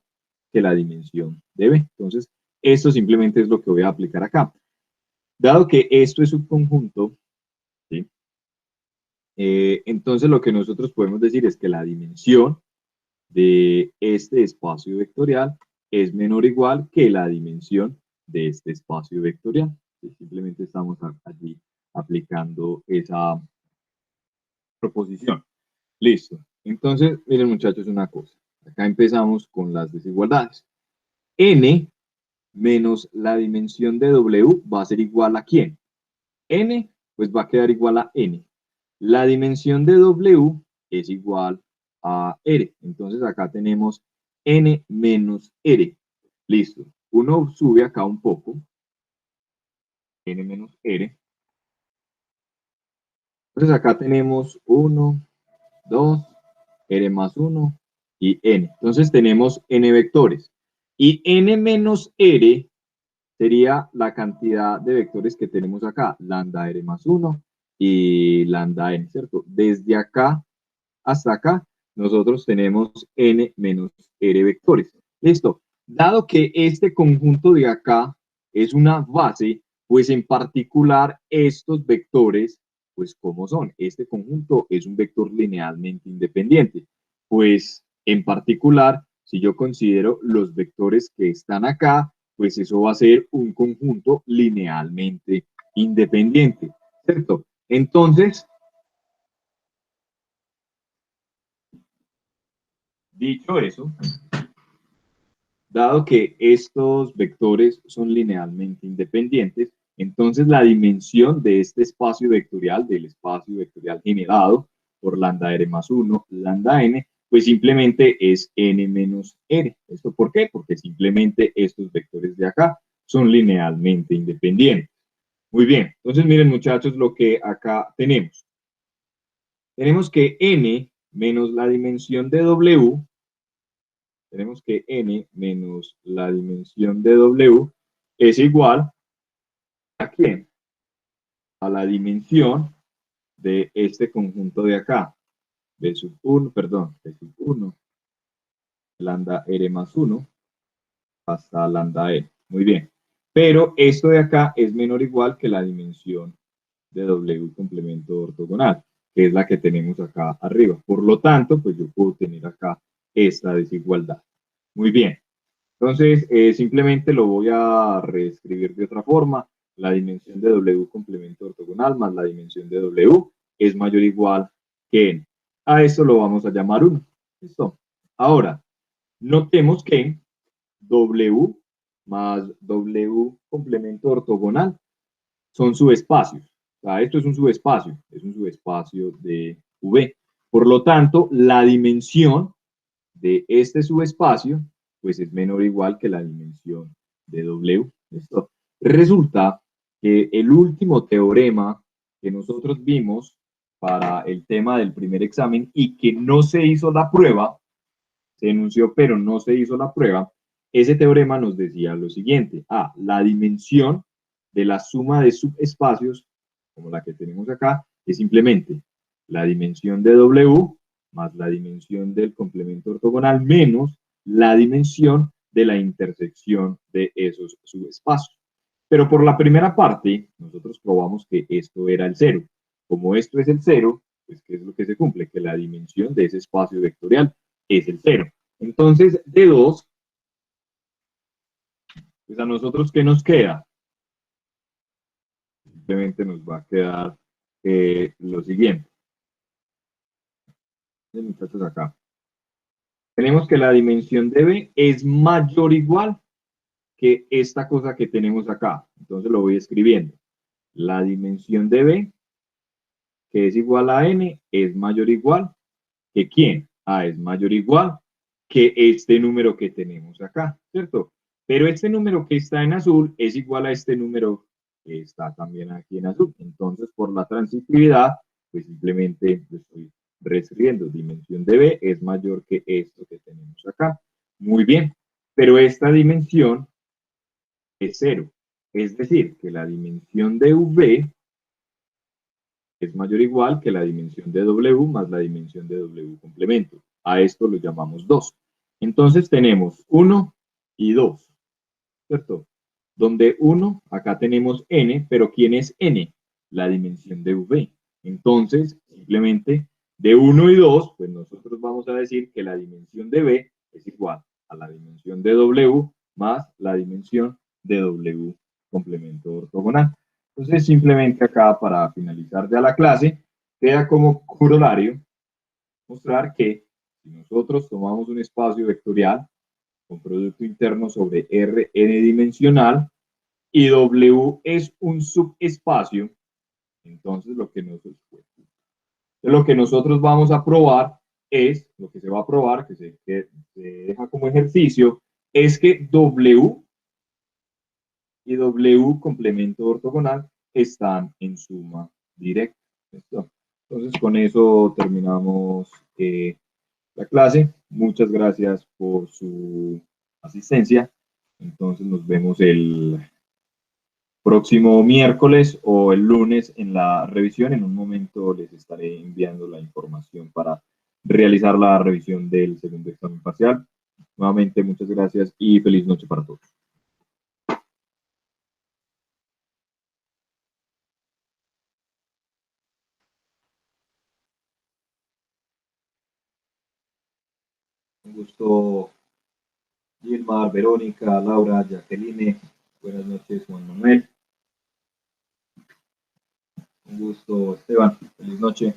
S1: que la dimensión de B. Entonces, esto simplemente es lo que voy a aplicar acá. Dado que esto es subconjunto, ¿sí? Entonces lo que nosotros podemos decir es que la dimensión de este espacio vectorial es menor o igual que la dimensión de este espacio vectorial. ¿Sí? Simplemente estamos allí aplicando esa proposición. Listo. Entonces, miren muchachos una cosa. Acá empezamos con las desigualdades. N menos la dimensión de W va a ser igual a ¿quién? N, pues va a quedar igual a N. La dimensión de W es igual a R. Entonces acá tenemos N menos R. Listo. Uno sube acá un poco. N menos R. Entonces acá tenemos 1, 2, R más 1 y N. Entonces tenemos N vectores. Y N menos R sería la cantidad de vectores que tenemos acá, lambda R más 1 y lambda N, ¿cierto? Desde acá hasta acá, nosotros tenemos N menos R vectores. Listo. Dado que este conjunto de acá es una base, pues en particular estos vectores, pues ¿cómo son? Este conjunto es un vector linealmente independiente. Pues en particular, si yo considero los vectores que están acá, pues eso va a ser un conjunto linealmente independiente, ¿cierto? Entonces, dicho eso, dado que estos vectores son linealmente independientes, entonces la dimensión de este espacio vectorial, del espacio vectorial generado por lambda r más 1, lambda n, pues simplemente es n menos r. ¿Esto por qué? Porque simplemente estos vectores de acá son linealmente independientes. Muy bien, entonces miren muchachos lo que acá tenemos. Tenemos que n menos la dimensión de w, tenemos que n menos la dimensión de w es igual a ¿quién? A la dimensión de este conjunto de acá, b sub 1, perdón, b sub 1, lambda r más 1, hasta lambda e. Muy bien. Pero esto de acá es menor o igual que la dimensión de w complemento ortogonal, que es la que tenemos acá arriba. Por lo tanto, pues yo puedo tener acá esta desigualdad. Muy bien. Entonces, simplemente lo voy a reescribir de otra forma. la dimensión de W complemento ortogonal más la dimensión de W es mayor o igual que N. A esto lo vamos a llamar 1. ¿Listo? Ahora, notemos que W más W complemento ortogonal son subespacios. O sea, esto es un subespacio de V. Por lo tanto, la dimensión de este subespacio pues es menor o igual que la dimensión de W. ¿Listo? Resulta que el último teorema que nosotros vimos para el tema del primer examen y que no se hizo la prueba, se enunció pero no se hizo la prueba, ese teorema nos decía lo siguiente: la dimensión de la suma de subespacios, como la que tenemos acá, es simplemente la dimensión de W más la dimensión del complemento ortogonal menos la dimensión de la intersección de esos subespacios. Pero por la primera parte, nosotros probamos que esto era el cero. Como esto es el cero, pues ¿qué es lo que se cumple? Que la dimensión de ese espacio vectorial es el cero. Entonces, de 2, pues a nosotros, ¿qué nos queda? Simplemente nos va a quedar lo siguiente. Muchachos, acá. Tenemos que la dimensión de B es mayor o igual que esta cosa que tenemos acá. Entonces lo voy escribiendo. La dimensión de B, que es igual a N, es mayor o igual que ¿quién? Es mayor o igual que este número que tenemos acá, ¿cierto? Pero este número que está en azul es igual a este número que está también aquí en azul. Entonces, por la transitividad, pues simplemente lo estoy reescribiendo. Dimensión de B es mayor que esto que tenemos acá. Muy bien, pero esta dimensión es cero. Es decir, que la dimensión de V es mayor o igual que la dimensión de W más la dimensión de W complemento. A esto lo llamamos 2. Entonces tenemos 1 y 2, ¿cierto? Donde 1, acá tenemos N, pero ¿quién es N? La dimensión de V. Entonces, simplemente de 1 y 2, pues nosotros vamos a decir que la dimensión de V es igual a la dimensión de W más la dimensión de W complemento ortogonal. Entonces, simplemente acá para finalizar ya la clase, queda como corolario mostrar que si nosotros tomamos un espacio vectorial con producto interno sobre Rn dimensional y W es un subespacio, entonces lo que nosotros vamos a probar es, lo que se va a probar, que se deja como ejercicio, es que W y W complemento ortogonal están en suma directa. ¿Listo? Entonces con eso terminamos la clase. Muchas gracias por su asistencia. Entonces nos vemos el próximo miércoles o el lunes en la revisión. En un momento les estaré enviando la información para realizar la revisión del segundo examen parcial. Nuevamente, muchas gracias y feliz noche para todos. Un gusto, Gilmar, Verónica, Laura, Jacqueline. Buenas noches, Juan Manuel. Un gusto, Esteban. Feliz noche.